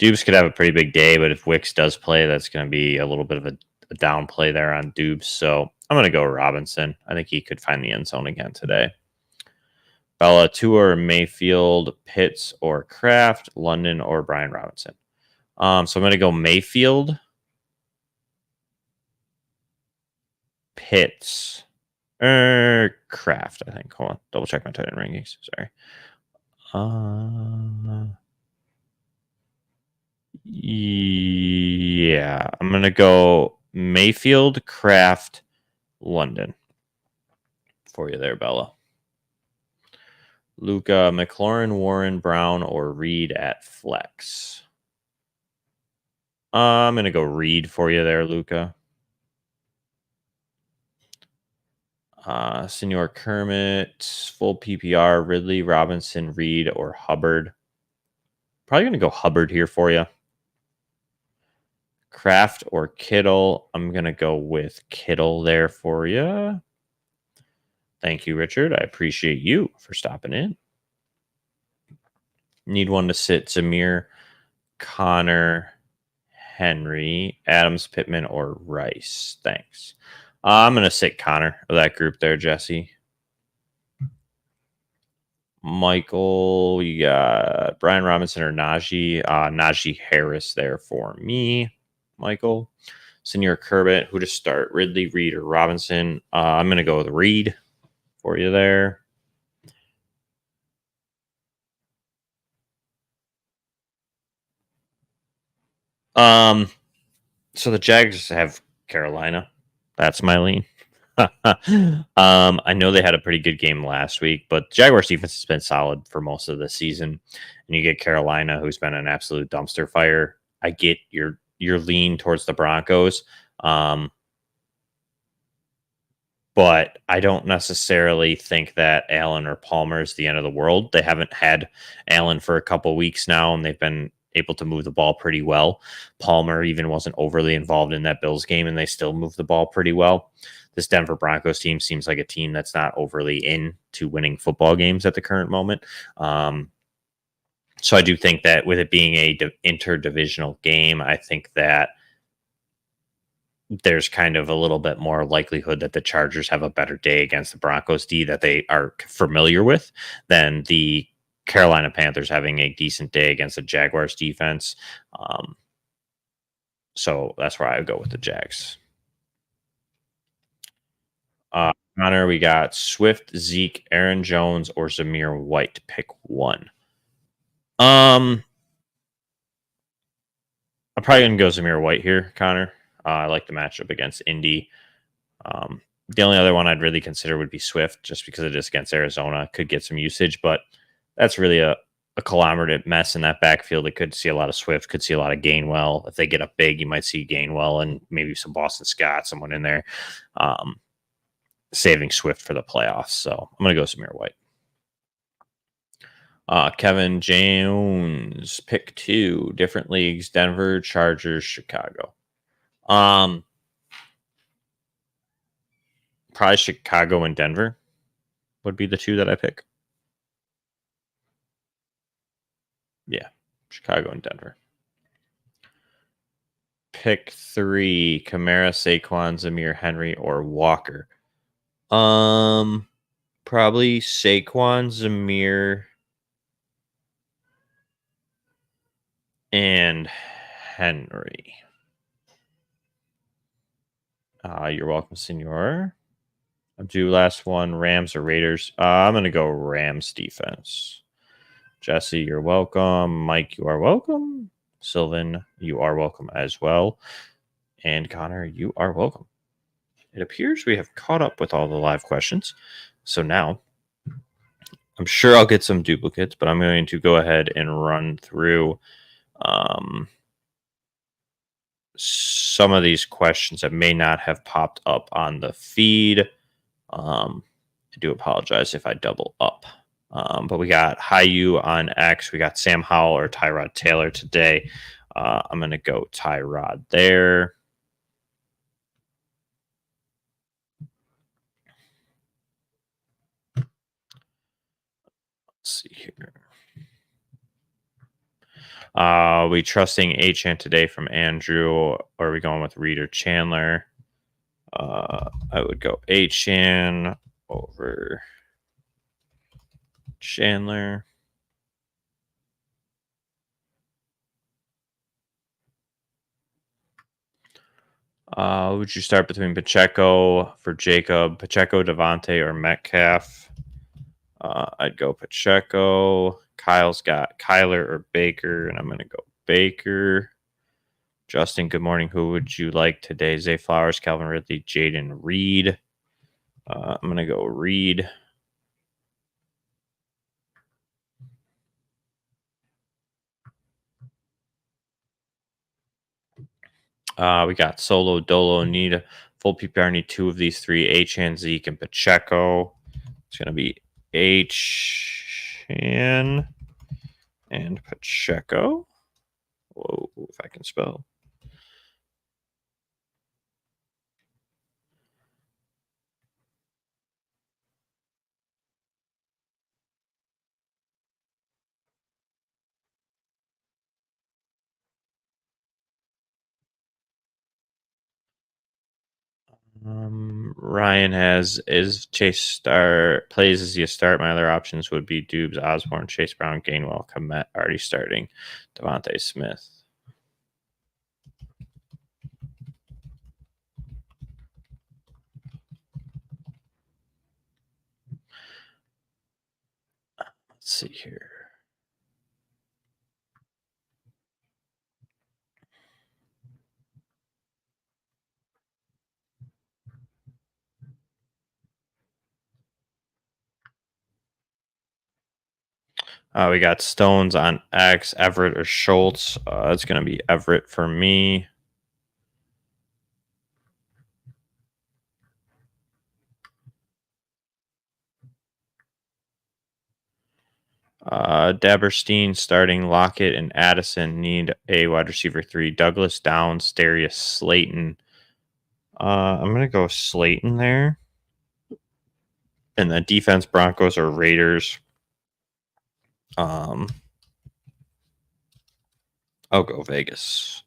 Dubes could have a pretty big day, but if Wicks does play, that's going to be a little bit of a down play there on Dubes. So I'm going to go Robinson. I think he could find the end zone again today. Bella, Tua, Mayfield, Pitts, or Kraft, London, or Brian Robinson. So I'm going to go Mayfield, Pitts, Kraft, I think. Hold on. Double check my tight end rankings. Sorry. Yeah, I'm going to go Mayfield, Kraft, London for you there, Bella. Luca, McLaurin, Warren, Brown, or Reed at flex. I'm going to go Reed for you there, Luca. Senor Kermit, full PPR, Ridley, Robinson, Reed, or Hubbard. Probably going to go Hubbard here for you. Kraft or Kittle. I'm going to go with Kittle there for you. Thank you, Richard. I appreciate you for stopping in. Need one to sit Zamir, Connor, Henry, Adams, Pittman, or Rice. Thanks. I'm going to sit Connor of that group there, Jesse. Michael, you got Brian Robinson or Najee. Najee Harris there for me, Michael. Senor Kermit, who to start? Ridley, Reed, or Robinson? I'm going to go with Reed for you there. So the Jags have Carolina. That's my lean. I know they had a pretty good game last week, but Jaguars defense has been solid for most of the season. And you get Carolina, who's been an absolute dumpster fire. I get your lean towards the Broncos. But I don't necessarily think that Allen or Palmer is the end of the world. They haven't had Allen for a couple weeks now, and they've been able to move the ball pretty well. Palmer even wasn't overly involved in that Bills game, and they still moved the ball pretty well. This Denver Broncos team seems like a team that's not overly into winning football games at the current moment. So I do think that with it being a interdivisional game, I think that there's kind of a little bit more likelihood that the Chargers have a better day against the Broncos D that they are familiar with than the Carolina Panthers having a decent day against the Jaguars defense. So that's where I would go with the Jags. Connor, we got Swift, Zeke, Aaron Jones, or Zamir White. Pick one. I'm probably going to go Zamir White here, Connor. I like the matchup against Indy. The only other one I'd really consider would be Swift, just because it is against Arizona. Could get some usage, but that's really a a conglomerate mess in that backfield. They could see a lot of Swift, could see a lot of Gainwell. If they get up big, you might see Gainwell and maybe some Boston Scott, someone in there, saving Swift for the playoffs. So I'm going to go Zamir White. Kevin Jones, pick 2, different leagues: Denver, Chargers, Chicago. Probably Chicago and Denver would be the 2 that I pick. Yeah, Chicago and Denver. Pick 3: Kamara, Saquon, Zamir, Henry, or Walker. Probably Saquon, Zamir, and Henry. You're welcome, Senor. I'll do last one: Rams or Raiders. I'm gonna go Rams defense. Jesse, you're welcome. Mike, you are welcome. Sylvan, you are welcome as well. And Connor, you are welcome. It appears we have caught up with all the live questions. So now, I'm sure I'll get some duplicates, but I'm going to go ahead and run through some of these questions that may not have popped up on the feed. I do apologize if I double up. But we got Hayu on X. We got Sam Howell or Tyrod Taylor today. I'm going to go Tyrod there. Let's see here. We trusting Achan today from Andrew, or are we going with Reed or Chandler? I would go Achan over Chandler. Would you start between Pacheco for Jacob, Pacheco, Devontae, or Metcalf? I'd go Pacheco. Kyle's got Kyler or Baker, and I'm going to go Baker. Justin, good morning. Who would you like today? Zay Flowers, Calvin Ridley, Jaden Reed. I'm going to go Reed. We got Solo, Dolo, need a full PPR. Need 2 of these 3: Achan, Zeke, and Pacheco. It's going to be Achan and Pacheco. Whoa, if I can spell. Ryan has is Chase Star plays as you start. My other options would be Dubes, Osborne, Chase Brown, Gainwell, Komet already starting, Devontae Smith. Let's see here. We got Stones on X, Everett or Schultz. It's going to be Everett for me. Daberstein starting, Lockett and Addison need a wide receiver 3. Douglas, Downs, Darius Slayton. I'm going to go Slayton there. And the defense, Broncos or Raiders. I'll go Vegas.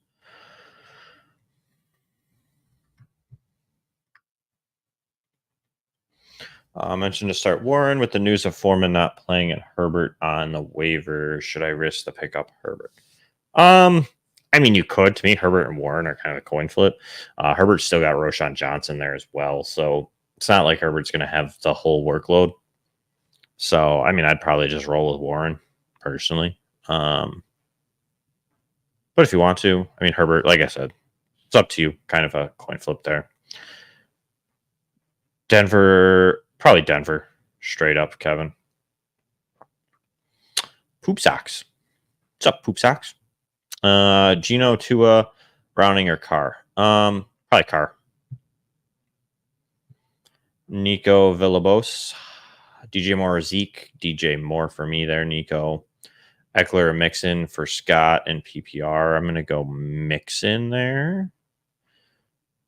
I mentioned to start Warren with the news of Foreman not playing and Herbert on the waiver. Should I risk to pick up Herbert? I mean, you could. To me, Herbert and Warren are kind of a coin flip. Herbert's still got Roshan Johnson there as well, so it's not like Herbert's going to have the whole workload. So, I mean, I'd probably just roll with Warren personally. But if you want to, I mean, Herbert, like I said, it's up to you. Kind of a coin flip there. Denver, probably Denver, straight up, Kevin. Poop Socks. What's up, Poop Socks? Gino, Tua, Browning, or Carr? Probably Carr. Nico Villabos, DJ Moore or Zeke? DJ Moore for me there, Nico. Eckler or Mixon for Scott and PPR. I'm going to go Mixon there.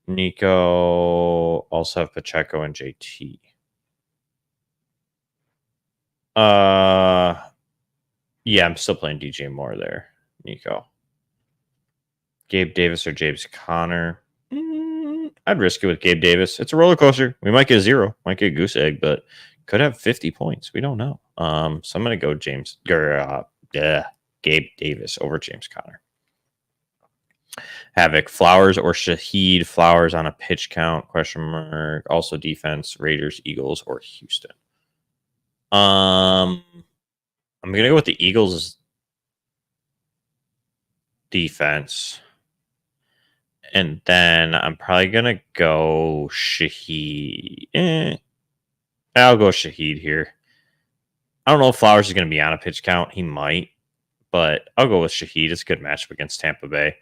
Nico, also have Pacheco and JT. Yeah, I'm still playing DJ Moore there, Nico. Gabe Davis or James Conner. I'd risk it with Gabe Davis. It's a roller coaster. We might get a 0, might get a goose egg, but could have 50 points. We don't know. So I'm going to go Gabe Davis over James Conner. Havoc, Flowers or Shaheed? Flowers on a pitch count, question mark. Also defense, Raiders, Eagles, or Houston. I'm going to go with the Eagles defense. And then I'm probably going to go Shaheed. I'll go Shaheed here. I don't know if Flowers is going to be on a pitch count. He might. But I'll go with Shaheed. It's a good matchup against Tampa Bay.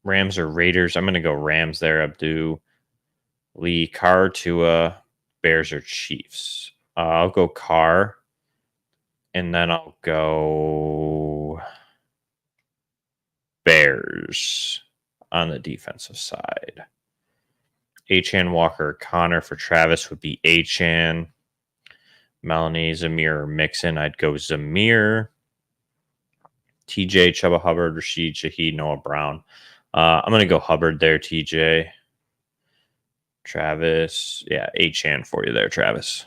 Rams or Raiders? I'm going to go Rams there, Abdu. Lee, Carr, Tua, Bears or Chiefs? I'll go Carr. And then I'll go Bears on the defensive side. Achan, Walker, Connor for Travis would be Achan. Melanie, Zamir, or Mixon. I'd go Zamir. TJ, Chuba Hubbard, Rashid, Shaheed, Noah Brown. I'm going to go Hubbard there, TJ. Travis. Yeah, Achan for you there, Travis.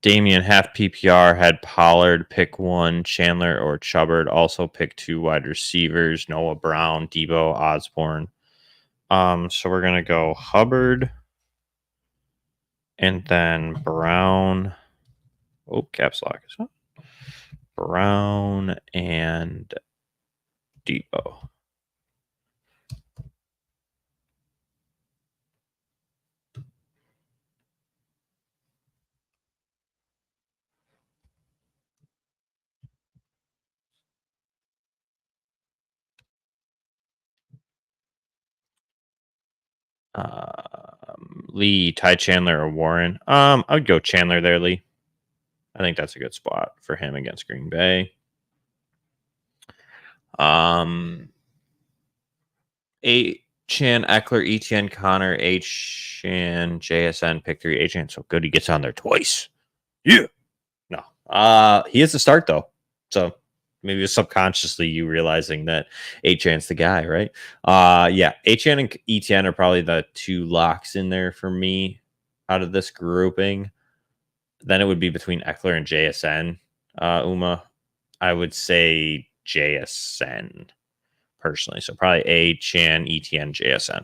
Damian, half PPR, had Pollard, pick 1, Chandler or Chubbard. Also pick 2 wide receivers, Noah Brown, Debo, Osborne. So we're going to go Hubbard and then Brown. Oh, caps lock. Brown and Debo. Lee, Ty Chandler, or Warren. I would go Chandler there, Lee. I think that's a good spot for him against Green Bay. Chan, Eckler, ETN, Connor, Chan, JSN, pick 3. Chan, so good he gets on there twice. Yeah. No. He has to start though. So maybe subconsciously you realizing that Chan's the guy, right? Yeah, Chan and ETN are probably the 2 locks in there for me out of this grouping. Then it would be between Eckler and JSN. Uma, I would say JSN personally. So probably Chan, ETN, JSN.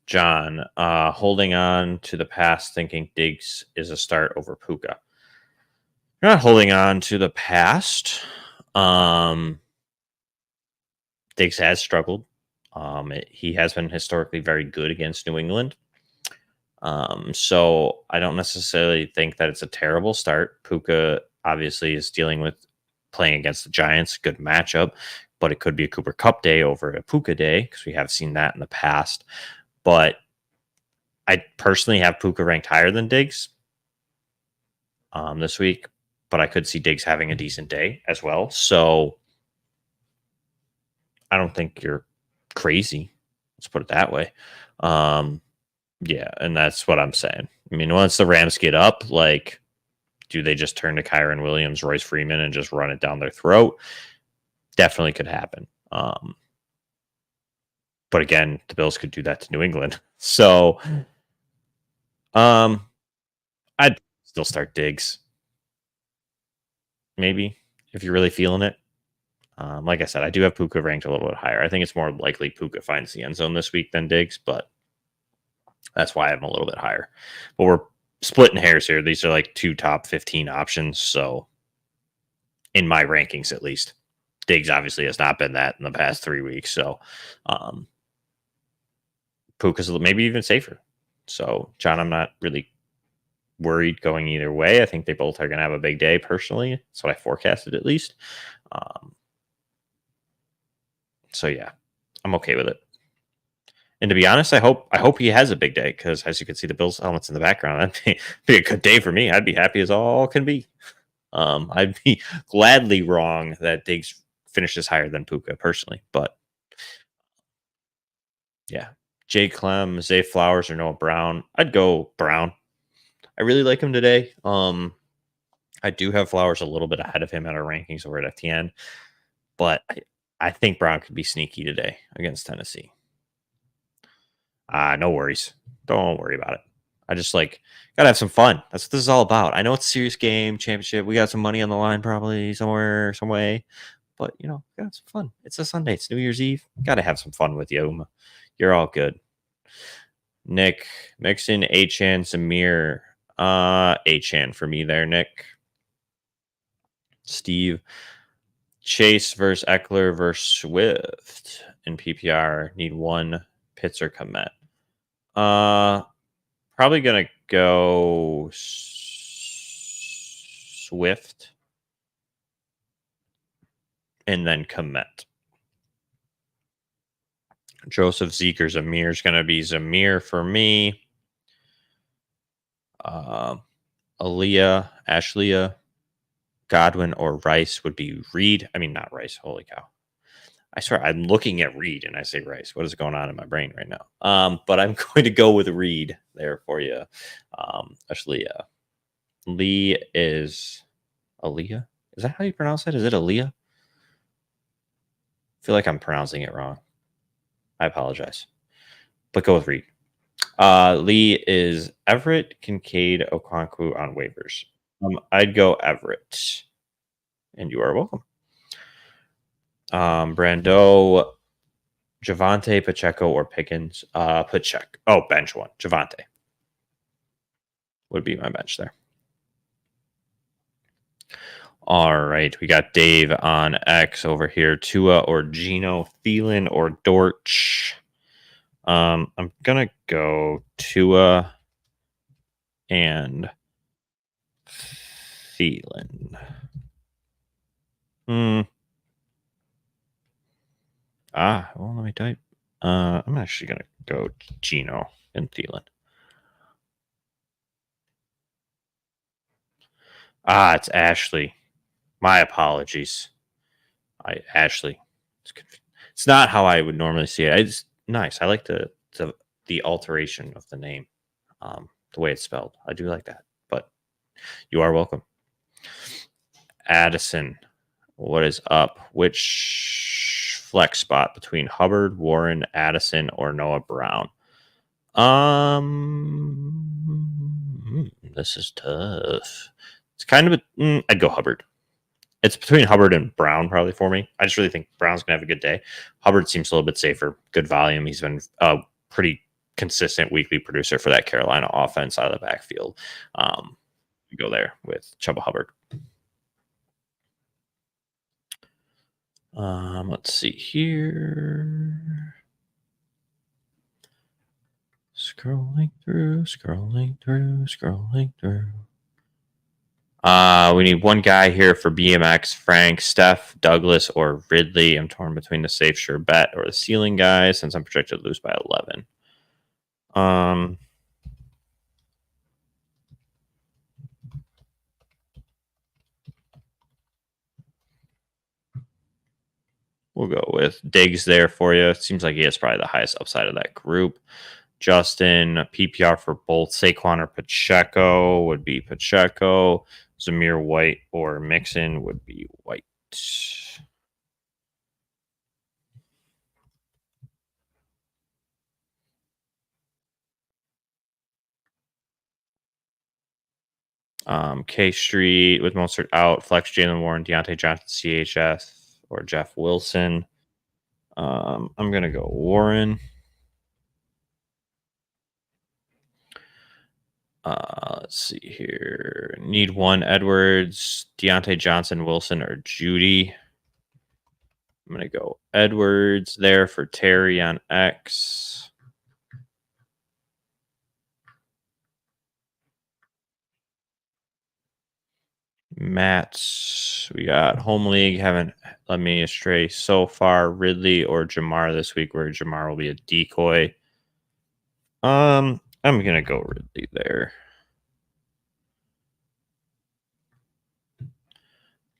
John, holding on to the past, thinking Diggs is a start over Puka. You're not holding on to the past. Diggs has struggled. He has been historically very good against New England. So I don't necessarily think that it's a terrible start. Puka obviously is dealing with playing against the Giants, good matchup, but it could be a Cooper Kupp day over a Puka day because we have seen that in the past. But I personally have Puka ranked higher than Diggs this week, but I could see Diggs having a decent day as well. So I don't think you're crazy. Let's put it that way. Yeah, and that's what I'm saying. I mean, once the Rams get up, like, do they just turn to Kyron Williams, Royce Freeman, and just run it down their throat? Definitely could happen. But again, the Bills could do that to New England. So I'd still start Diggs. Maybe, if you're really feeling it. Like I said, I do have Puka ranked a little bit higher. I think it's more likely Puka finds the end zone this week than Diggs, but that's why I have him a little bit higher. But we're splitting hairs here. These are like two top 15 options. So in my rankings, at least, Diggs obviously has not been that in the past 3 weeks. So um, Puka's maybe even safer. So John, I'm not really worried going either way. I think they both are going to have a big day. Personally, that's what I forecasted at least. Um, so yeah, I'm okay with it. And to be honest, I hope he has a big day because, as you can see, the Bills helmets in the background. That'd be a good day for me. I'd be happy as all can be. I'd be gladly wrong that Diggs finishes higher than Puka personally, but yeah, Jay Clem, Zay Flowers, or Noah Brown. I'd go Brown. I really like him today. I do have Flowers a little bit ahead of him at our rankings over at FTN, but I think Brown could be sneaky today against Tennessee. No worries. Don't worry about it. I just gotta have some fun. That's what this is all about. I know it's a serious game, championship. We got some money on the line probably somewhere, some way. But gotta have some fun. It's a Sunday. It's New Year's Eve. Gotta have some fun with you. You're all good. Nick, Mixon, Achan, Samir. Achan for me there, Nick. Steve, Chase versus Eckler versus Swift in PPR. Need one Pitts or Komet. Probably gonna go Swift and then Komet. Joseph, Zeke, or Zamir is gonna be Zamir for me. Aaliyah, Ashleah, Godwin, or Rice would be Reed. I mean, not Rice. Holy cow. I swear I'm looking at Reed and I say Rice. What is going on in my brain right now? But I'm going to go with Reed there for you. Ashleah. Lee is Aaliyah. Is that how you pronounce it? Is it Aaliyah? I feel like I'm pronouncing it wrong. I apologize. But go with Reed. Lee is Everett, Kincaid, Okonkwo on waivers. I'd go Everett. And you are welcome. Brando, Javante, Pacheco, or Pickens. Pacheco. Oh, bench one. Javante would be my bench there. All right. We got Dave on X over here. Tua or Geno, Thielen or Dortch. I'm going to go Tua and Thielen. Well, let me type. I'm actually going to go Geno and Thielen. It's Ashley. My apologies. Ashley. It's not how I would normally see it. It's nice. I like the alteration of the name, the way it's spelled. I do like that. But you are welcome. Addison, what is up? Which flex spot between Hubbard, Warren, Addison, or Noah Brown? This is tough. It's kind of I'd go Hubbard. It's between Hubbard and Brown probably for me. I just really think Brown's going to have a good day. Hubbard seems a little bit safer. Good volume. He's been a pretty consistent weekly producer for that Carolina offense out of the backfield. We go there with Chuba Hubbard. Let's see here. Scrolling through. We need one guy here for BMX. Frank, Steph, Douglas, or Ridley. I'm torn between the safe sure bet or the ceiling guy since I'm projected to lose by 11. We'll go with Diggs there for you. It seems like he has probably the highest upside of that group. Justin, PPR for both Saquon or Pacheco would be Pacheco. Zamir White or Mixon would be White. K Street with Mostert out. Flex Jalen Warren, Deontay Johnson, CHF, or Jeff Wilson. I'm going to go Warren. Let's see here. Need one Edwards, Deontay Johnson, Wilson, or Judy. I'm going to go Edwards there for Terry on X. Matt's, we got Home League, haven't let me astray so far. Ridley or Jamar this week, where Jamar will be a decoy. I'm going to go Ridley there.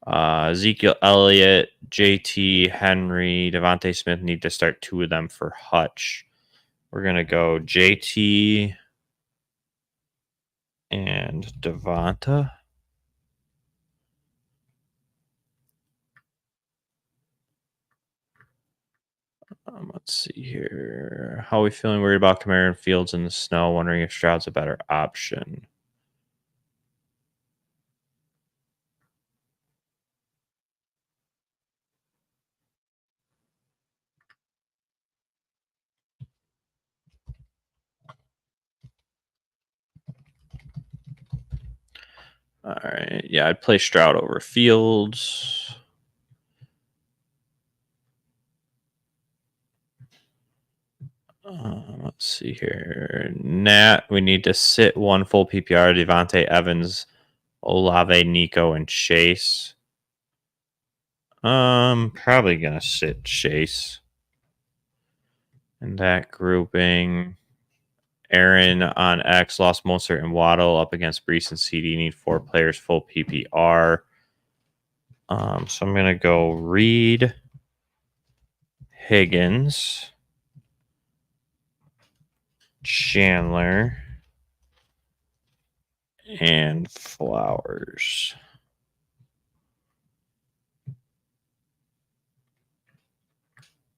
Ezekiel Elliott, JT, Henry, Devontae Smith need to start 2 of them for Hutch. We're going to go JT and Devonta. Let's see here. How are we feeling? Worried about Kamara and Fields in the snow. Wondering if Stroud's a better option. All right. Yeah, I'd play Stroud over Fields. Let's see here. Nat, we need to sit one full PPR. Devontae Evans, Olave, Nico, and Chase. Probably gonna sit Chase in that grouping. Aaron on X lost Mostert and Waddle up against Brees and CD. Need 4 players full PPR. So I'm gonna go Reed, Higgins, Chandler, and Flowers.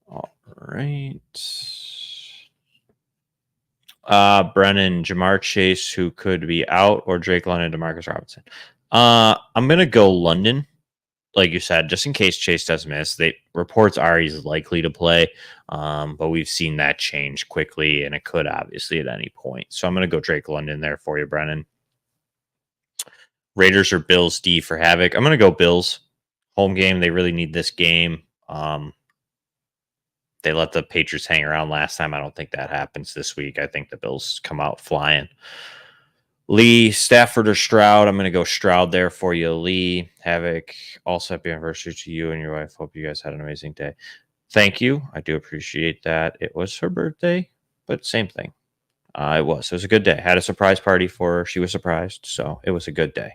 All right. Brennan, Jamar Chase, who could be out, or Drake London, DeMarcus Robinson. I'm gonna go London, like you said, just in case Chase does miss. Reports are he's likely to play, but we've seen that change quickly, and it could obviously at any point. So I'm gonna go Drake London there for you, Brennan. Raiders or Bills D for Havoc. I'm gonna go Bills. Home game. They really need this game. They let the Patriots hang around last time. I don't think that happens this week. I think the Bills come out flying. Lee, Stafford or Stroud? I'm going to go Stroud there for you, Lee. Havoc, also happy anniversary to you and your wife. Hope you guys had an amazing day. Thank you. I do appreciate that. It was her birthday, but same thing. It was a good day. Had a surprise party for her. She was surprised, so it was a good day.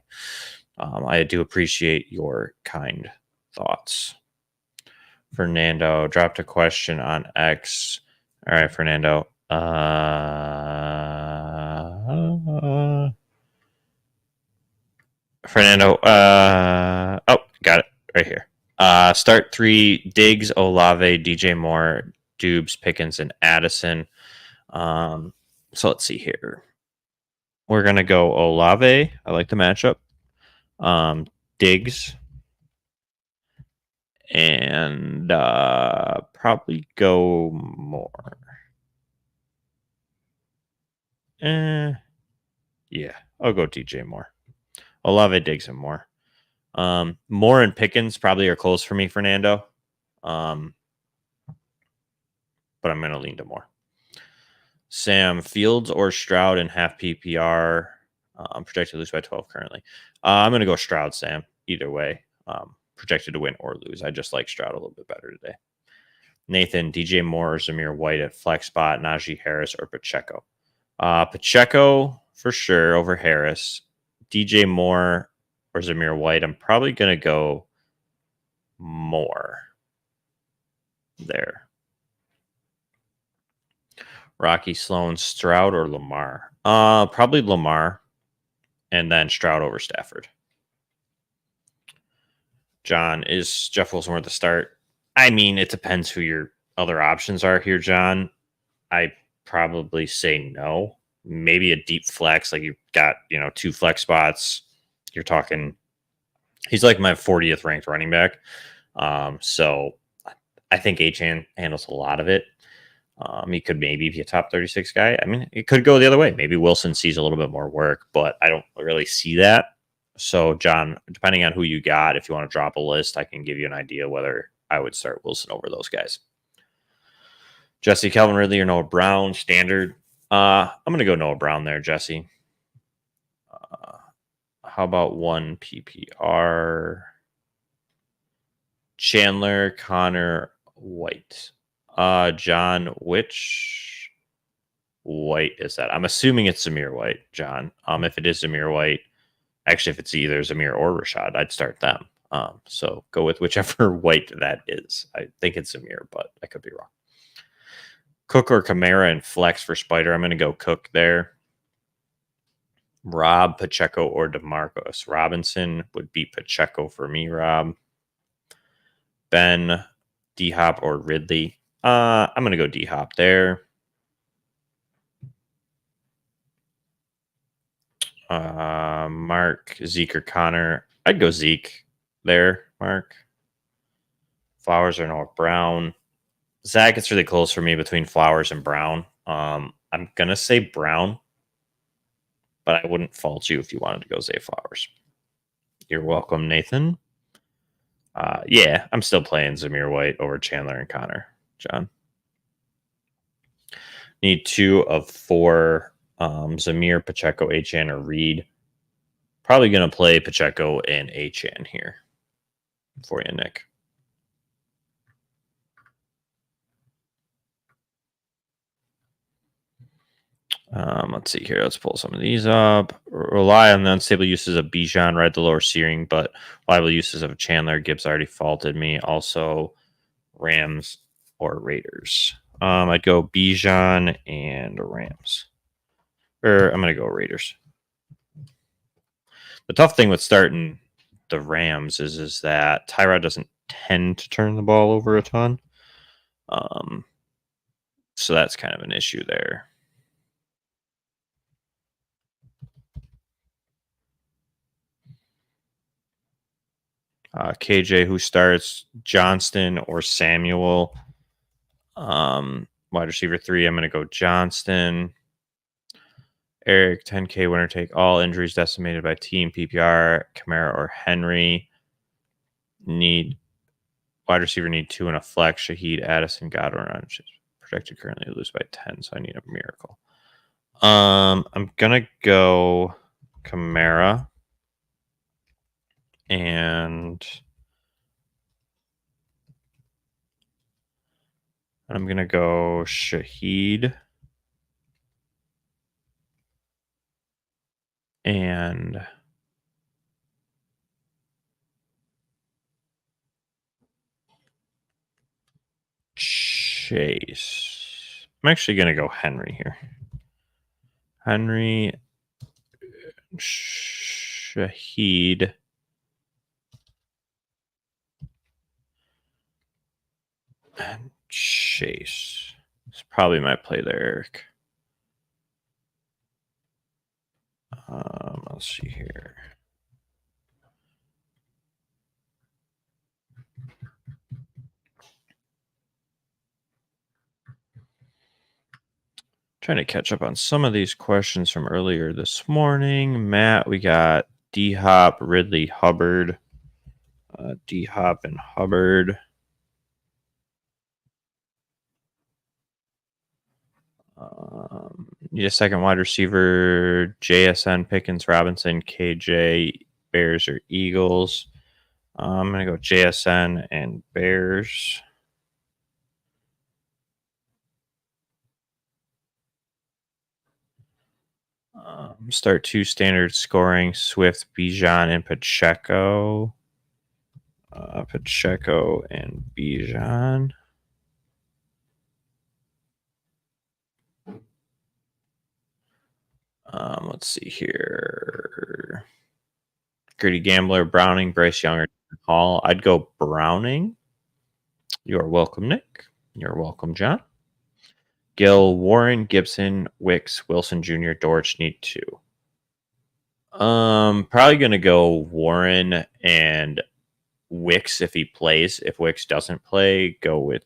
I do appreciate your kind thoughts. Fernando dropped a question on X. All right, Fernando. Fernando. Oh, got it right here. Start 3: Diggs, Olave, DJ Moore, Dubes, Pickens, and Addison. So let's see here. We're gonna go Olave. I like the matchup. Diggs. And probably go Moore. Yeah, I'll go DJ Moore. Olave, Diggs, and Moore. Moore and Pickens probably are close for me, Fernando. But I'm going to lean to Moore. Sam, Fields or Stroud in half PPR. I'm projected to lose by 12 currently. I'm going to go Stroud, Sam. Either way. Projected to win or lose. I just like Stroud a little bit better today. Nathan, DJ Moore or Zamir White at flex spot, Najee Harris or Pacheco. Pacheco for sure over Harris. DJ Moore or Zamir White. I'm probably going to go Moore there. Rocky Sloan, Stroud or Lamar? Probably Lamar, and then Stroud over Stafford. John, is Jeff Wilson worth the start? I mean, it depends who your other options are here, John. I probably say no. Maybe a deep flex, like you've got, 2 flex spots. You're talking, he's like my 40th ranked running back. So I think Achane handles a lot of it. He could maybe be a top 36 guy. I mean, it could go the other way. Maybe Wilson sees a little bit more work, but I don't really see that. So, John, depending on who you got, if you want to drop a list, I can give you an idea whether I would start Wilson over those guys. Jesse, Calvin Ridley, or Noah Brown, standard. I'm going to go Noah Brown there, Jesse. How about one PPR? Chandler, Connor, White. John, which White is that? I'm assuming it's Zamir White, John. If it is Zamir White, actually, if it's either Zamir or Rashad, I'd start them. So go with whichever White that is. I think it's Zamir, but I could be wrong. Cook or Kamara and flex for Spider. I'm going to go Cook there. Rob, Pacheco, or DeMarcus Robinson would be Pacheco for me, Rob. Ben, D-Hop, or Ridley. I'm going to go D-Hop there. Mark, Zeke, or Connor. I'd go Zeke there, Mark. Flowers or Noah Brown. Zach, it's really close for me between Flowers and Brown. I'm going to say Brown, but I wouldn't fault you if you wanted to go Zay Flowers. You're welcome, Nathan. Yeah, I'm still playing Zamir White over Chandler and Connor, John. Need 2 of 4. Zamir, Pacheco, Achan, or Reed. Probably going to play Pacheco and Achan here for you, Nick. Let's see here. Let's pull some of these up. Rely on the unstable uses of Bijan, right the lower searing, but reliable uses of Chandler. Gibbs already faulted me. Also, Rams or Raiders. I'd go Bijan and Rams. Or I'm going to go Raiders. The tough thing with starting the Rams is that Tyrod doesn't tend to turn the ball over a ton. So that's kind of an issue there. KJ, who starts, Johnston or Samuel. Wide receiver 3, I'm going to go Johnston. Eric, 10K winner take all. Injuries decimated by team PPR. Kamara or Henry. Need wide receiver, need 2 and a flex. Shaheed, Addison, Godwin. Projected currently to lose by 10, so I need a miracle. I'm going to go Kamara. And I'm going to go Shaheed. And Chase. I'm actually going to go Henry here. Henry, Shaheed, and Chase. It's probably my play there, Eric. Let's see here. Trying to catch up on some of these questions from earlier this morning. Matt, we got D-Hop, Ridley, Hubbard. D-Hop and Hubbard. Need a second wide receiver. JSN, Pickens, Robinson, KJ, Bears, or Eagles. I'm going to go JSN and Bears. Start 2 standard scoring. Swift, Bijan, and Pacheco. Pacheco and Bijan. Let's see here. Gritty Gambler, Browning, Bryce Young, or Hall. I'd go Browning. You're welcome, Nick. You're welcome, John. Gill, Warren, Gibson, Wicks, Wilson Jr., Dortch need 2. Probably gonna go Warren and Wicks if he plays. If Wicks doesn't play, go with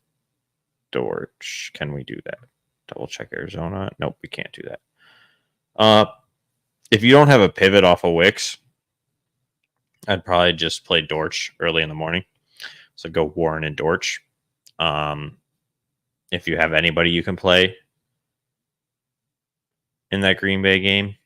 Dortch. Can we do that? Double check Arizona. Nope, we can't do that. If you don't have a pivot off of Wicks, I'd probably just play Dortch early in the morning. So go Warren and Dortch. If you have anybody you can play in that Green Bay game,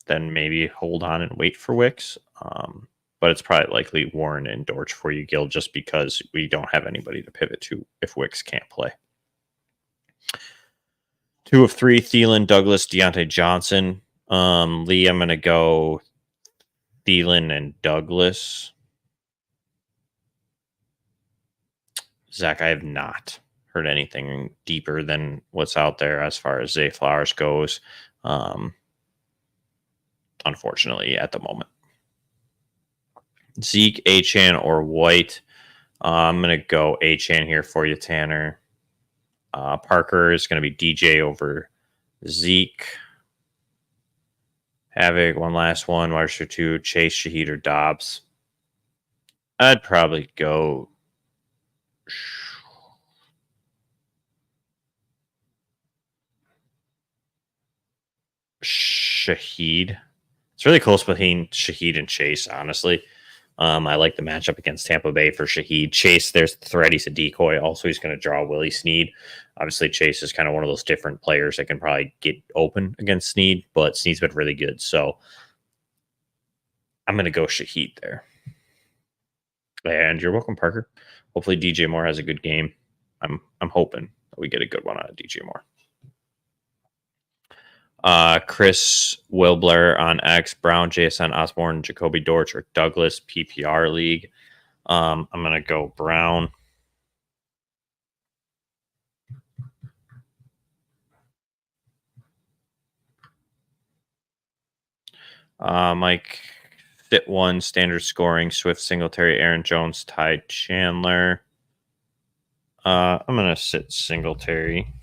then maybe hold on and wait for Wicks. But it's probably likely Warren and Dortch for you, Gil, just because we don't have anybody to pivot to if Wicks can't play. 2 of 3, Thielen, Douglas, Deontay Johnson. Lee, I'm going to go Thielen and Douglas. Zach, I have not heard anything deeper than what's out there as far as Zay Flowers goes. Unfortunately, at the moment. Zeke, Achane, or White. I'm going to go Achane here for you, Tanner. Parker is going to be DJ over Zeke. Havoc, one last one. Wide receiver 2, Chase, Shaheed, or Dobbs. I'd probably go Shaheed. It's really close between Shaheed and Chase, honestly. I like the matchup against Tampa Bay for Shaheed. Chase, there's the threat. He's a decoy. Also, he's going to draw Willie Snead. Obviously, Chase is kind of one of those different players that can probably get open against Snead, but Snead's been really good. So I'm going to go Shaheed there. And you're welcome, Parker. Hopefully, DJ Moore has a good game. I'm hoping that we get a good one out of DJ Moore. Chris Wilbler on X, Brown, Jason Osborne, Jacoby Dortch, or Douglas PPR League. I'm going to go Brown. Mike, Fit 1, standard scoring, Swift, Singletary, Aaron Jones, Ty Chandler. I'm going to sit Singletary.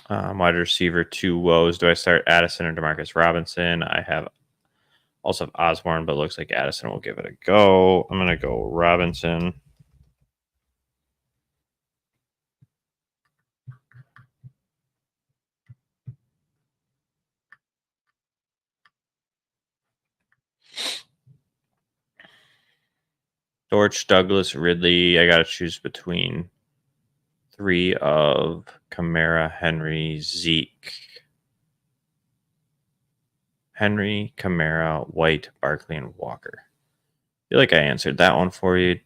Wide receiver 2 woes. Do I start Addison or Demarcus Robinson? I also have Osborne, but looks like Addison will give it a go. I'm going to go Robinson. Dortch, Douglas, Ridley. I got to choose between 3 of Kamara, Henry, Zeke. Henry, Kamara, White, Barkley, and Walker. I feel like I answered that one for you,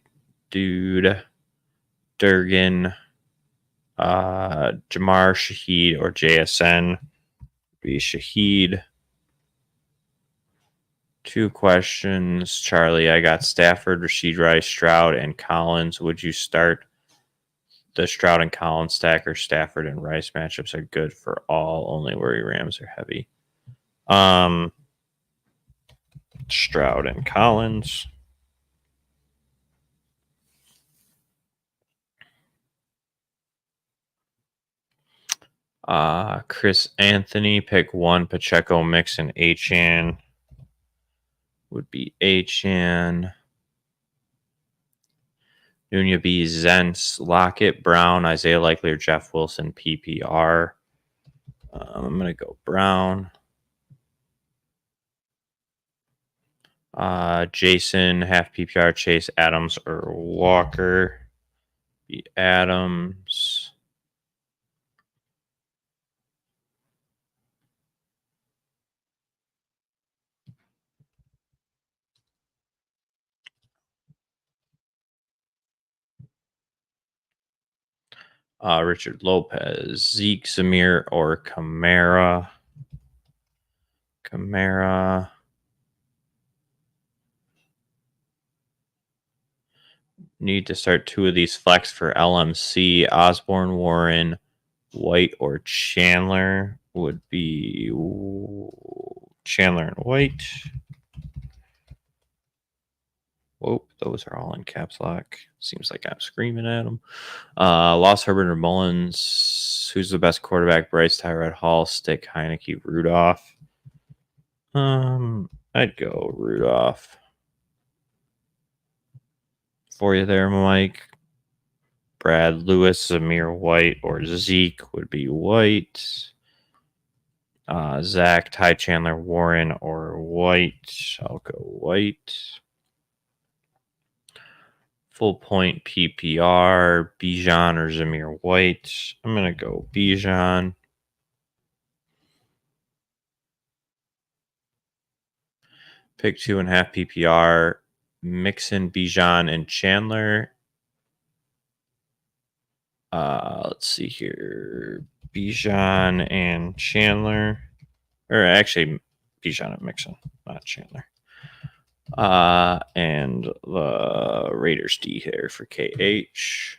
dude. Durgan, Jamar, Shaheed, or JSN. Be Shaheed. 2 questions. Charlie, I got Stafford, Rashid Rice, Stroud, and Collins. Would you start the Stroud and Collins stack, or Stafford and Rice matchups are good for all? Only worry Rams are heavy. Stroud and Collins. Chris Anthony, pick 1. Pacheco, Mixon, Achane. Would be Achane. Nunya B, Zentz, Lockett, Brown, Isaiah Likely, or Jeff Wilson, PPR. I'm going to go Brown. Jason, half PPR, Chase, Adams, or Walker. Be Adams. Richard Lopez, Zeke, Samir, or Kamara. Kamara. Need to start 2 of these flex for LMC. Osborne, Warren, White, or Chandler. Would be Chandler and White. Whoa, those are all in caps lock. Seems like I'm screaming at them. Lost Herbert or Mullins. Who's the best quarterback? Bryce, Tyrod, Hall, Stick, Heineke, Rudolph. I'd go Rudolph. for you there, Mike. Brad Lewis, Zamir White, or Zeke would be White. Zach, Ty Chandler, Warren, or White. I'll go White. Full point PPR, Bijan or Zamir White. I'm going to go Bijan. Pick 2.5 PPR, Mixon, Bijan, and Chandler. Let's see here. Bijan and Chandler. Or actually, Bijan and Mixon, not Chandler. And the Raiders D here for KH.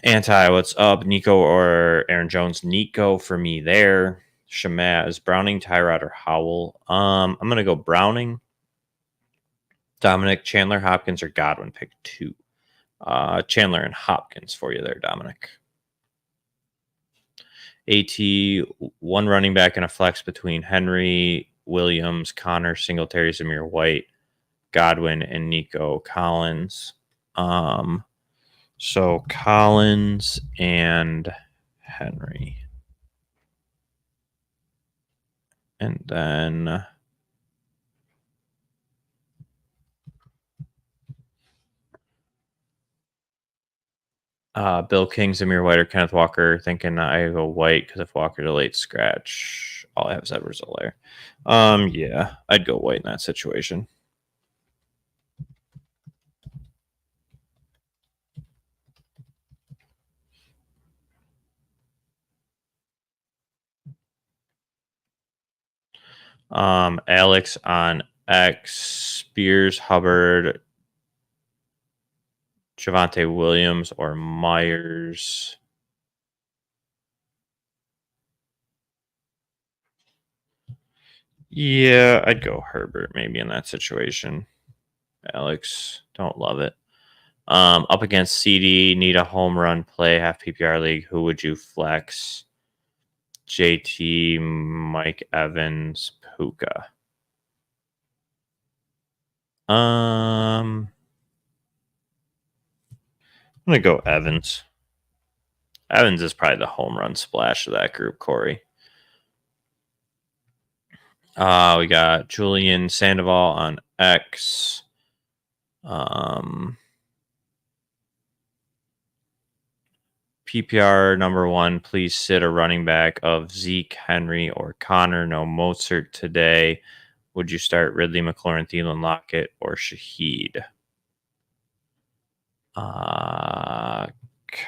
Anti, what's up? Nico or Aaron Jones? Nico for me there. Shamaz, Browning, Tyrod, or Howell. I'm gonna go Browning. Dominic, Chandler, Hopkins, or Godwin. Pick 2. Chandler and Hopkins for you there, Dominic. AT, one running back and a flex between Henry, Williams, Connor, Singletary, Zamir White, Godwin, and Nico Collins. So Collins and Henry. And then Bill King, Zamir White, or Kenneth Walker. Thinking I go White because if Walker's a late scratch, all I have is Edwards-Helaire. Yeah, I'd go White in that situation. Alex on X, Spears, Hubbard, Javonte Williams, or Myers. Yeah, I'd go Herbert maybe in that situation. Alex, don't love it. Up against CD, need a home run play, half PPR league. Who would you flex? JT, Mike Evans, Puka. I'm gonna go Evans. Evans is probably the home run splash of that group, Corey. We got Julian Sandoval on X. PPR number 1, please sit a running back of Zeke, Henry, or Connor. No Mozart today. Would you start Ridley, McLaurin, Thielen, Lockett, or Shaheed?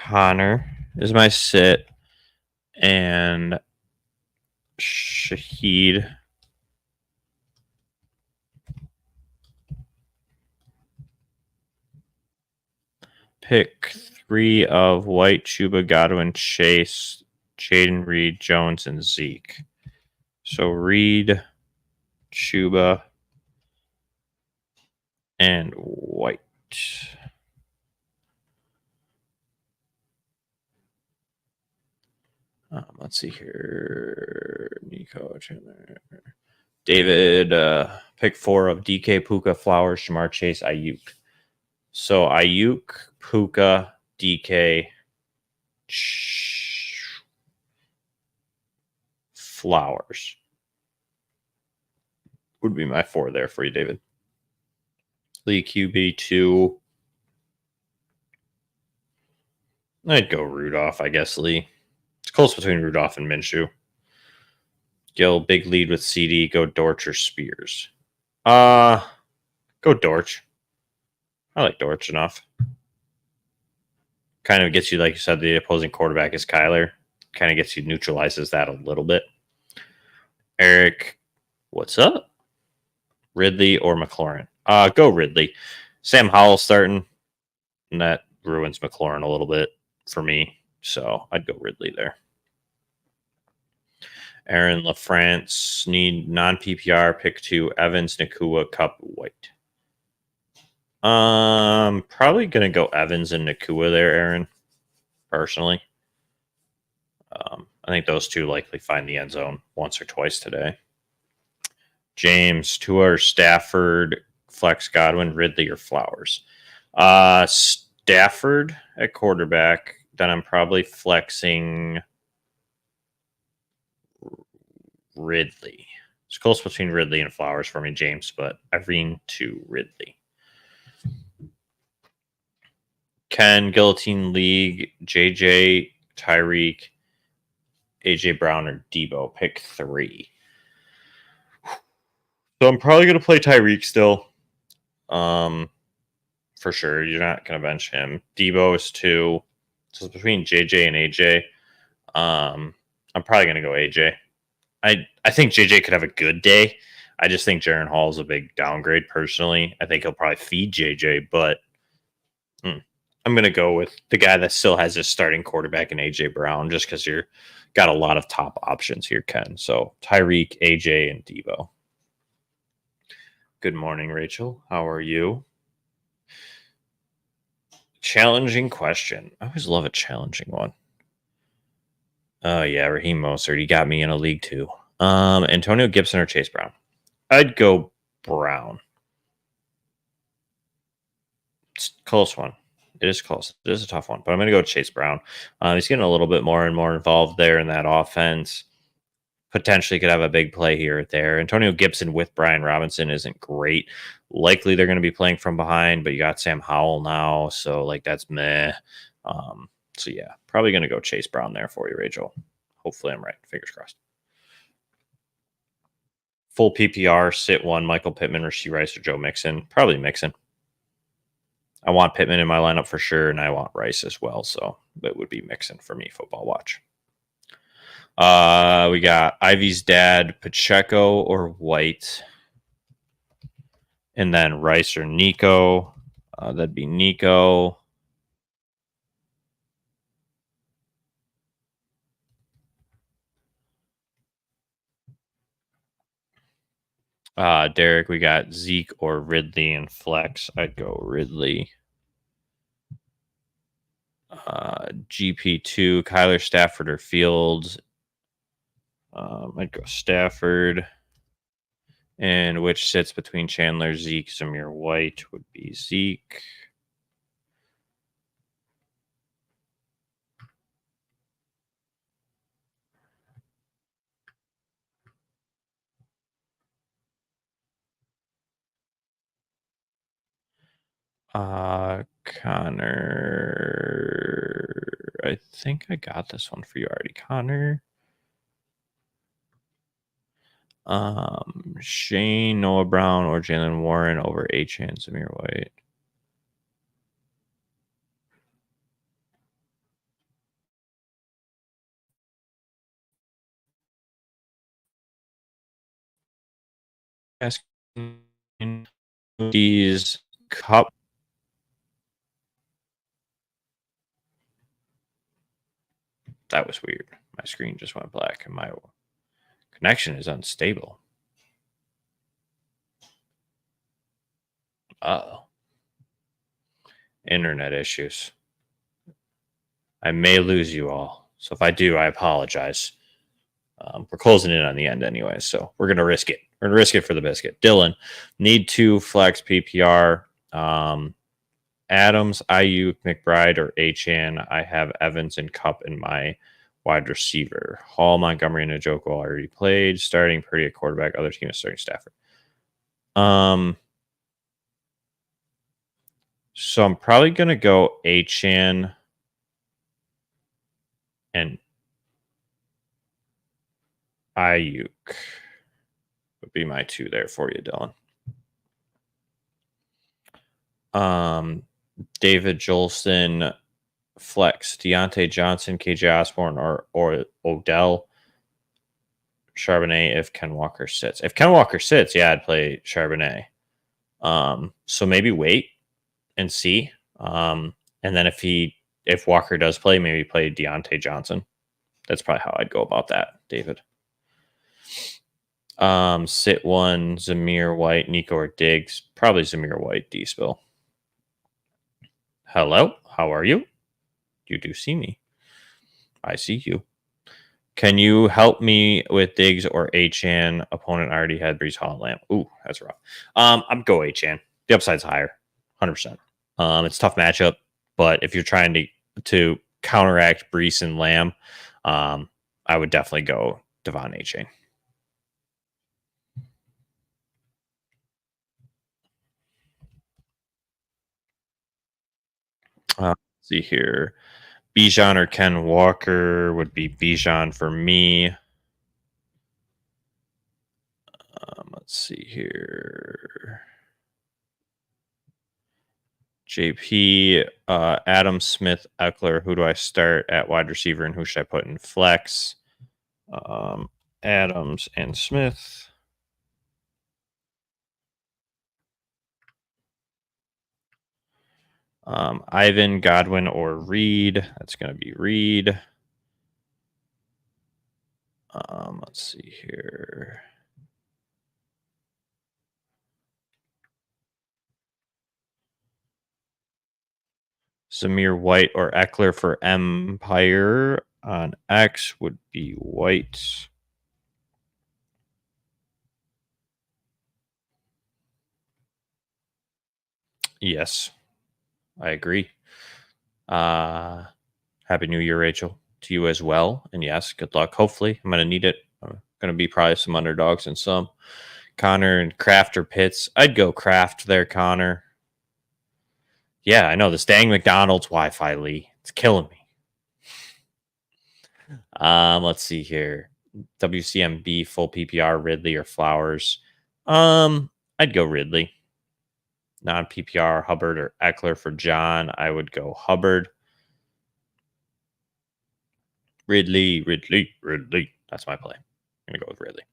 Connor is my sit, and Shaheed. Pick 3 of White, Chuba, Godwin, Chase, Jaden Reed, Jones, and Zeke. So Reed, Chuba, and White. Let's see here. Nico, Chandler. David, pick 4 of DK, Puka, Flowers, Shamar, Chase, Ayuk. So Ayuk, Puka, DK, Flowers would be my 4 there for you, David. Lee QB 2. I'd go Rudolph, I guess, Lee. It's close between Rudolph and Minshew. Gil, big lead with CD. Go Dortch or Spears. Go Dortch. I like Dortch enough. Kind of gets you, like you said, the opposing quarterback is Kyler. Kind of gets you, neutralizes that a little bit. Eric, what's up? Ridley or McLaurin? Go Ridley. Sam Howell starting, and that ruins McLaurin a little bit for me. So I'd go Ridley there. Aaron LaFrance, need non-PPR, pick 2, Evans, Nakua, Cup, White. Probably going to go Evans and Nakua there, Aaron, personally. I think those 2 likely find the end zone once or twice today. James, Tua or Stafford, flex Godwin, Ridley, or Flowers. Stafford at quarterback. Then I'm probably flexing Ridley. It's close between Ridley and Flowers for me, James, but I lean to Ridley. Ken, Guillotine League, JJ, Tyreek, AJ Brown, or Debo. Pick 3. So I'm probably going to play Tyreek still. For sure. You're not going to bench him. Debo is 2. So it's between JJ and AJ. I'm probably going to go AJ. I think JJ could have a good day. I just think Jaren Hall is a big downgrade personally. I think he'll probably feed JJ, but I'm going to go with the guy that still has his starting quarterback in AJ Brown just because you're got a lot of top options here, Ken. So Tyreek, AJ, and Debo. Good morning, Rachel. How are you? Challenging question. I always love a challenging one. Oh, yeah, Raheem Mostert. He got me in a league, too. Antonio Gibson or Chase Brown? I'd go Brown. It's a close one. It is close. It is a tough one, but I'm going to go Chase Brown. He's getting a little bit more and more involved there in that offense. Potentially could have a big play here or there. Antonio Gibson with Brian Robinson isn't great. Likely they're going to be playing from behind, but you got Sam Howell now, so like that's meh. So yeah, probably going to go Chase Brown there for you, Rachel. Hopefully I'm right. Fingers crossed. Full PPR, sit 1, Michael Pittman, Rashee Rice, or Joe Mixon. Probably Mixon. I want Pittman in my lineup for sure, and I want Rice as well, so it would be Mixon for me, Football Watch. We got Ivy's dad, Pacheco or White. And then Rice or Nico. That'd be Nico. Derek, we got Zeke or Ridley and Flex. I'd go Ridley. GP2, Kyler, Stafford, or Fields. I'd go Stafford. And which sits between Chandler, Zeke, Zamir White would be Zeke. Connor. I think I got this one for you already, Connor. Shane, Noah Brown, or Jalen Warren over Achane, Zamir White. Asking these cup. That was weird. My screen just went black and my connection is unstable. Uh-oh. Internet issues. I may lose you all. So if I do, I apologize. We're closing in on the end anyway, so we're going to risk it. We're going to risk it for the biscuit. Dylan, need to flex PPR. Adams, Ayuk, McBride, or Achane. I have Evans and Cup in my wide receiver. Hall, Montgomery, and Njoku already played. Starting Purdy at quarterback. Other team is starting Stafford. So I'm probably going to go Achane and Ayuk would be my 2 there for you, Dylan. David Jolson, flex, Deontay Johnson, KJ Osborne, or Odell. Charbonnet if Ken Walker sits. If Ken Walker sits, yeah, I'd play Charbonnet. So maybe wait and see. And then if Walker does play, maybe play Deontay Johnson. That's probably how I'd go about that, David. Sit 1, Zamir White, Nico or Diggs. Probably Zamir White, D-Spill. Hello, how are you? You do see me. I see you. Can you help me with Diggs or Achan? Opponent already had Brees Hall and Lamb. Ooh, that's rough. I'm go Achan. The upside's higher, 100%. It's a tough matchup, but if you're trying to counteract Brees and Lamb, um, I would definitely go Devon Achan. Let's see here. Bijan or Ken Walker would be Bijan for me. Let's see here. JP, Adam Smith, Eckler. Who do I start at wide receiver and who should I put in flex? Um, Adams and Smith. Ivan, Godwin, or Reed. That's going to be Reed. Let's see here. Zamir White or Eckler for Empire on X would be White. Yes, I agree. Happy New Year, Rachel, to you as well. And yes, good luck. Hopefully, I'm going to need it. I'm going to be probably some underdogs and some. Connor and Kraft or Pitts. I'd go Kraft there, Connor. Yeah, I know this dang McDonald's Wi-Fi, Lee. It's killing me. Let's see here. WCMB full PPR Ridley or Flowers. I'd go Ridley. Non PPR Hubbard or Eckler for John. I would go Hubbard. Ridley. That's my play. I'm gonna go with Ridley.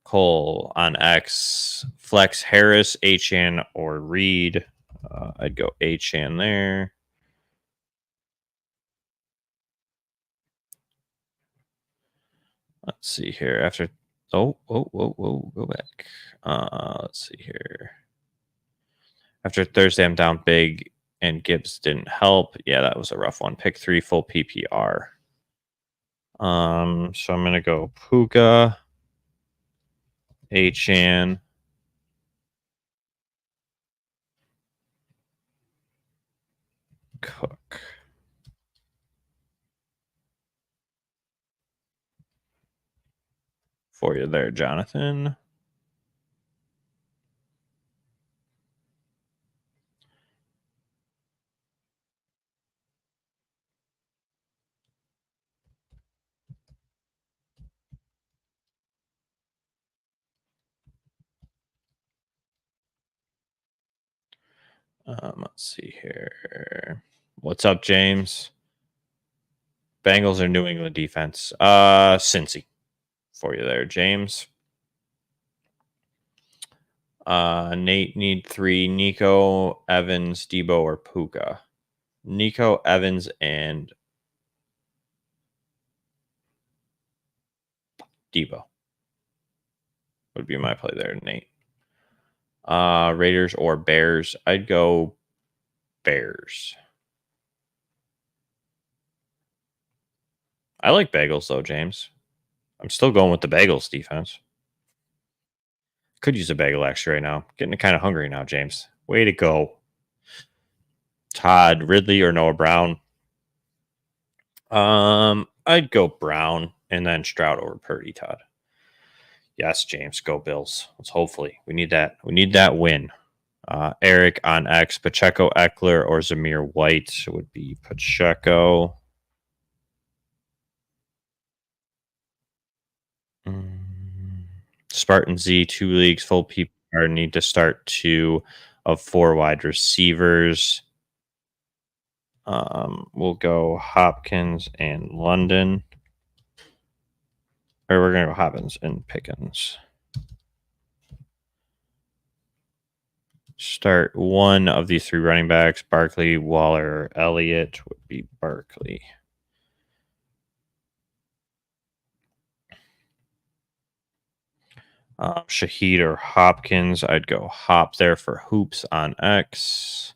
Cole on X. Flex Harris, Achan, or Reed. I'd go Achan there. Let's see here. After whoa, go back. Let's see here. After Thursday, I'm down big, and Gibbs didn't help. Yeah, that was a rough one. Pick 3 full PPR. So I'm gonna go Puka, Achan, Cook. For you there, Jonathan. Let's see here. What's up, James? Bengals or New England defense? Cincy. For you there, James. Nate need 3. Nico, Evans, Debo, or Puka. Nico, Evans, and Debo would be my play there, Nate. Raiders or Bears? I'd go Bears. I like Bagels though, James. I'm still going with the Bagels defense. Could use a bagel actually right now. Getting kind of hungry now, James. Way to go. Todd, Ridley, or Noah Brown? I'd go Brown and then Stroud over Purdy, Todd. Yes, James, go Bills. Let's hopefully. We need that. We need that win. Eric on X, Pacheco, Eckler, or Zamir White would be Pacheco. Spartan Z, 2 leagues, full PPR. Need to start 2 of 4 wide receivers. We'll go Hopkins and London. Or we're going to go Hopkins and Pickens. Start 1 of these 3 running backs. Barkley, Waller, Elliott would be Barkley. Shaheed or Hopkins. I'd go Hop there for hoops on X.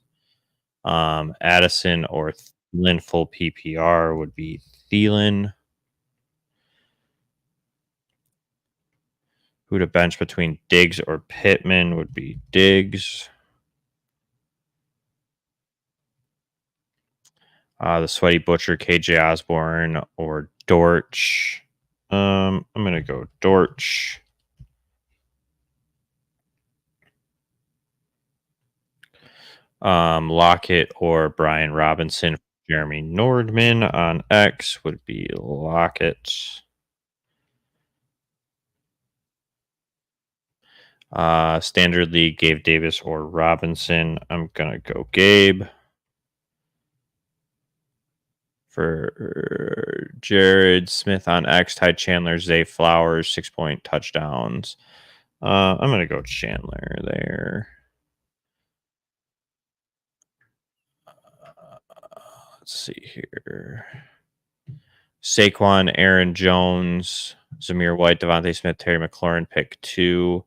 Addison or Thielen full PPR would be Thielen. Who to bench between Diggs or Pittman would be Diggs. The Sweaty Butcher, KJ Osborne, or Dortch. I'm gonna go Dortch. Lockett or Brian Robinson. Jeremy Nordman on X would be Lockett. Standard League, Gabe Davis or Robinson. I'm gonna go Gabe. For Jared Smith on X, Ty Chandler, Zay Flowers, 6-point touchdowns. I'm gonna go Chandler there. Let's see here. Saquon, Aaron Jones, Zamir White, Devontae Smith, Terry McLaurin. Pick 2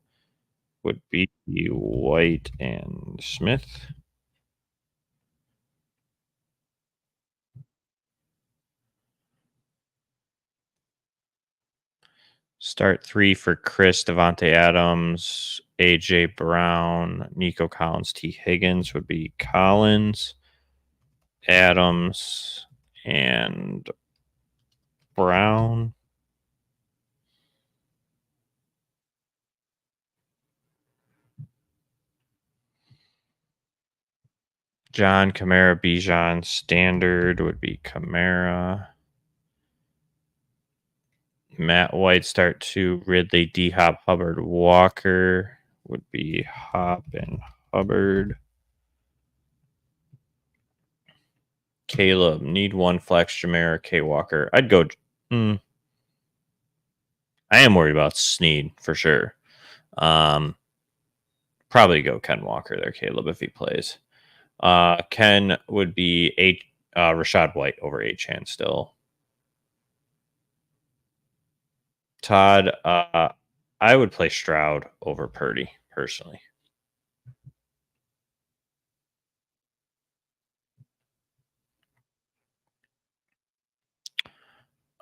would be White and Smith. Start 3 for Chris, Devontae Adams, AJ Brown, Nico Collins, T. Higgins would be Collins, Adams, and Brown. John, Kamara, Bijan. Standard would be Kamara. Matt White, start 2. Ridley, D Hop, Hubbard, Walker would be Hop and Hubbard. Caleb, need 1 flex, Jamara, K Walker. I'd go. I am worried about Snead for sure. Probably go Ken Walker there, Caleb, if he plays. Ken would be Rashad White over Achan still. Todd, I would play Stroud over Purdy personally.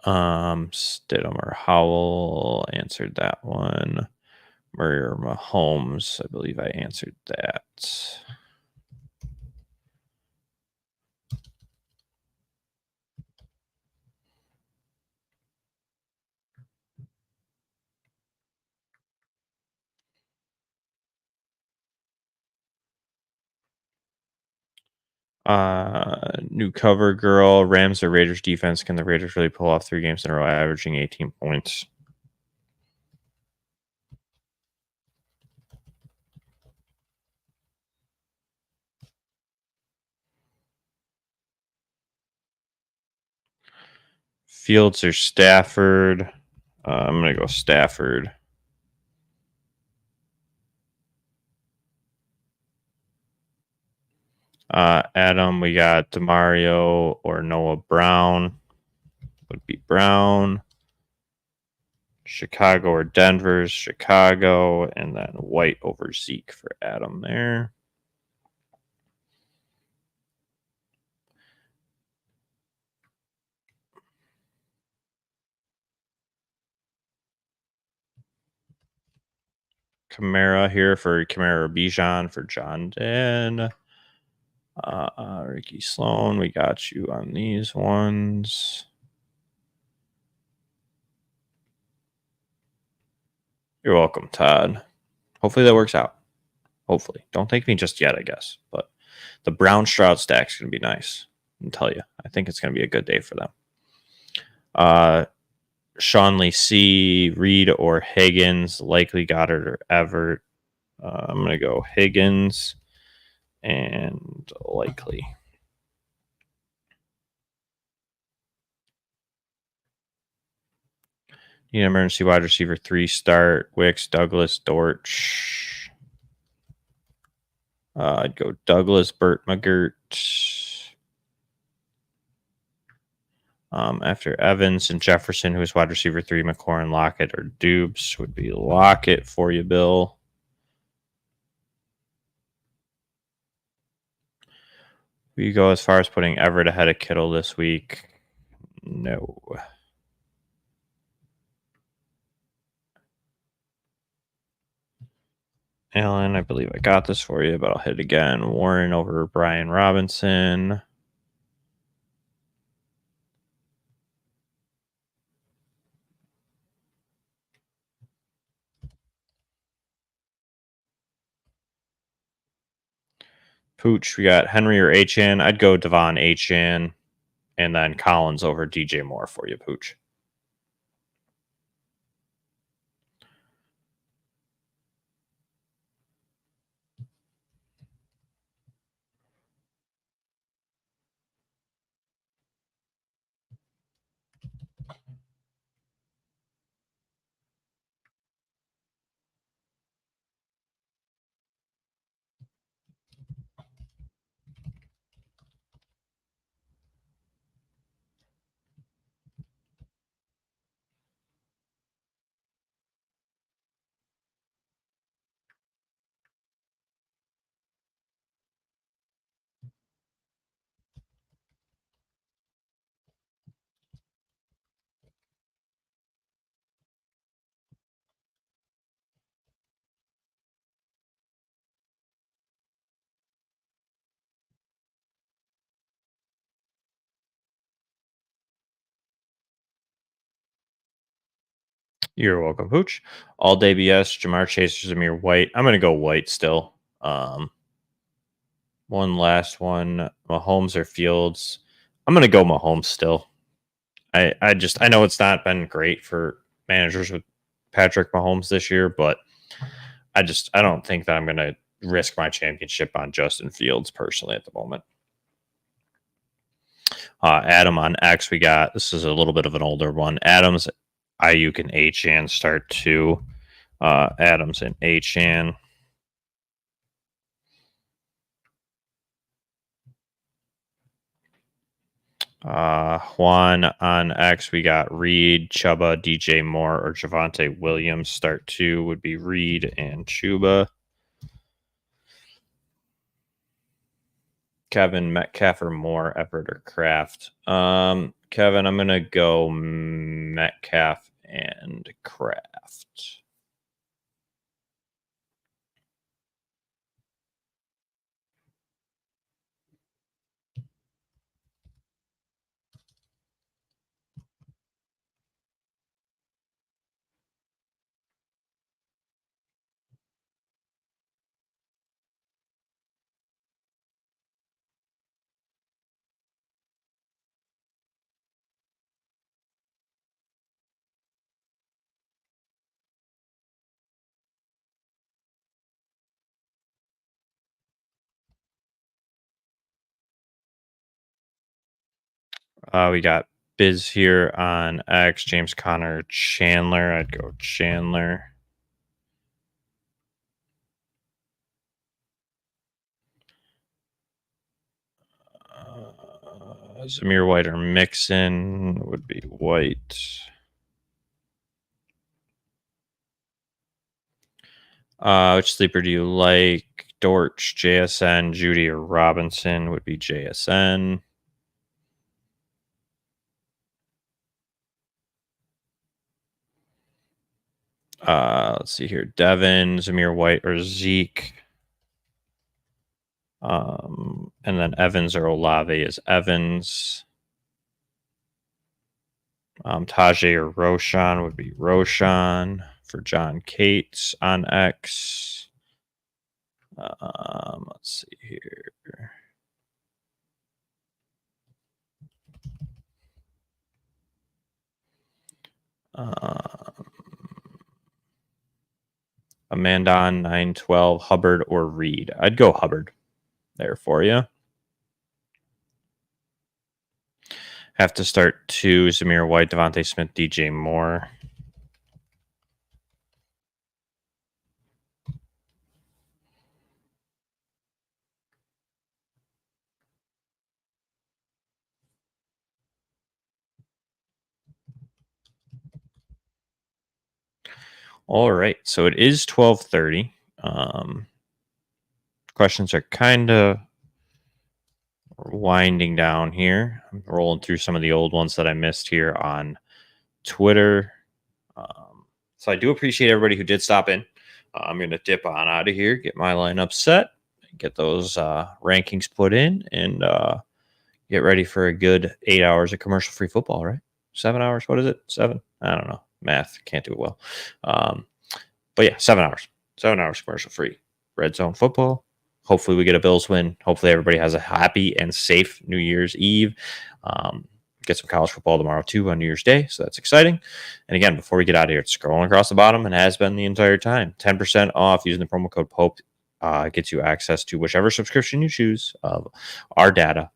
Stidham or Howell answered that one. Murray or Mahomes, I believe I answered that. New cover girl, Rams or Raiders defense. Can the Raiders really pull off 3 games in a row, averaging 18 points? Fields or Stafford? I'm going to go Stafford. Adam, we got DeMario or Noah Brown. Would be Brown. Chicago or Denver's Chicago. And then White over Zeke for Adam there. Kamara here for Kamara Bijan for John Den. Ricky Sloan, we got you on these ones. You're welcome, Todd. Hopefully that works out. Hopefully. Don't thank me just yet, I guess. But the Brown Stroud stack's going to be nice. I'll tell you. I think it's going to be a good day for them. Sean Lee C, Reed or Higgins, likely Goddard or Everett. I'm going to go Higgins and likely. Need an emergency wide receiver 3 start. Wicks, Douglas, Dortch. I'd go Douglas, Burt McGirt. After Evans and Jefferson, who's wide receiver 3, McLaurin, Lockett, or Dubes, would be Lockett for you, Bill. Will you go as far as putting Everett ahead of Kittle this week? No. Allen, I believe I got this for you, but I'll hit it again. Warren over Brian Robinson. Pooch, we got Henry or Achan. I'd go Devon Achan, and then Collins over DJ Moore for you, Pooch. You're welcome, Pooch. All day BS, Jamar Chase, Zamir White. I'm going to go White still. One last one, Mahomes or Fields. I'm going to go Mahomes still. I know it's not been great for managers with Patrick Mahomes this year, but I don't think that I'm going to risk my championship on Justin Fields personally at the moment. Adam on X, we got this is a little bit of an older one. Adams, Ayuk, and Achan start two. Adams and Achan. Juan on X, we got Reed, Chuba, DJ Moore, or Javonte Williams. Start two would be Reed and Chuba. Kevin, Metcalf, or Moore, Everett, or Kraft. Kevin, I'm gonna go Metcalf and Kraft. We got Biz here on X, James Conner, Chandler. I'd go Chandler. Zamir White or Mixon would be White. Which sleeper do you like? Dortch, JSN, Judy, or Robinson would be JSN. Let's see here. Devin, Zamir White, or Zeke. And then Evans or Olave is Evans. Tajay or Roshan would be Roshan for John Cates on X. Let's see here. Amandon 912, Hubbard or Reed. I'd go Hubbard there for you. Have to start two, Zamir White, Devontae Smith, DJ Moore. All right, so it is 12:30. Questions are kind of winding down here. I'm rolling through some of the old ones that I missed here on Twitter. So I do appreciate everybody who did stop in. I'm going to dip on out of here, get my lineup set, get those rankings put in, and get ready for a good 8 hours of commercial free football, right? 7 hours. What is it? Seven? I don't know. Math. Can't do it well. Um, but yeah, 7 hours. 7 hours commercial free. Red zone football. Hopefully we get a Bills win. Hopefully everybody has a happy and safe New Year's Eve. Get some college football tomorrow too on New Year's Day. So that's exciting. And again, before we get out of here, it's scrolling across the bottom and has been the entire time. 10% off using the promo code POPE gets you access to whichever subscription you choose of our data,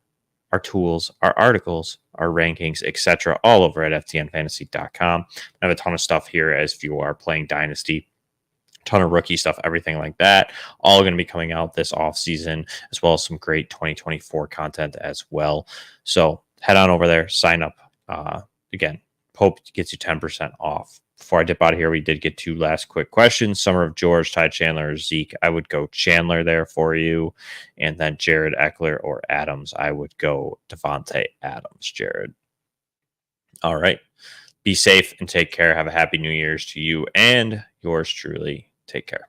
our tools, our articles, our rankings, etc., all over at ftnfantasy.com. I have a ton of stuff here as if you are playing Dynasty, ton of rookie stuff, everything like that, all going to be coming out this off season, as well as some great 2024 content as well. So head on over there, sign up. Again, Pope gets you 10% off. Before I dip out of here, we did get two last quick questions. Summer of George, Ty Chandler, or Zeke. I would go Chandler there for you. And then Jared Eckler or Adams. I would go Devontae Adams, Jared. All right. Be safe and take care. Have a happy New Year's to you and yours truly. Take care.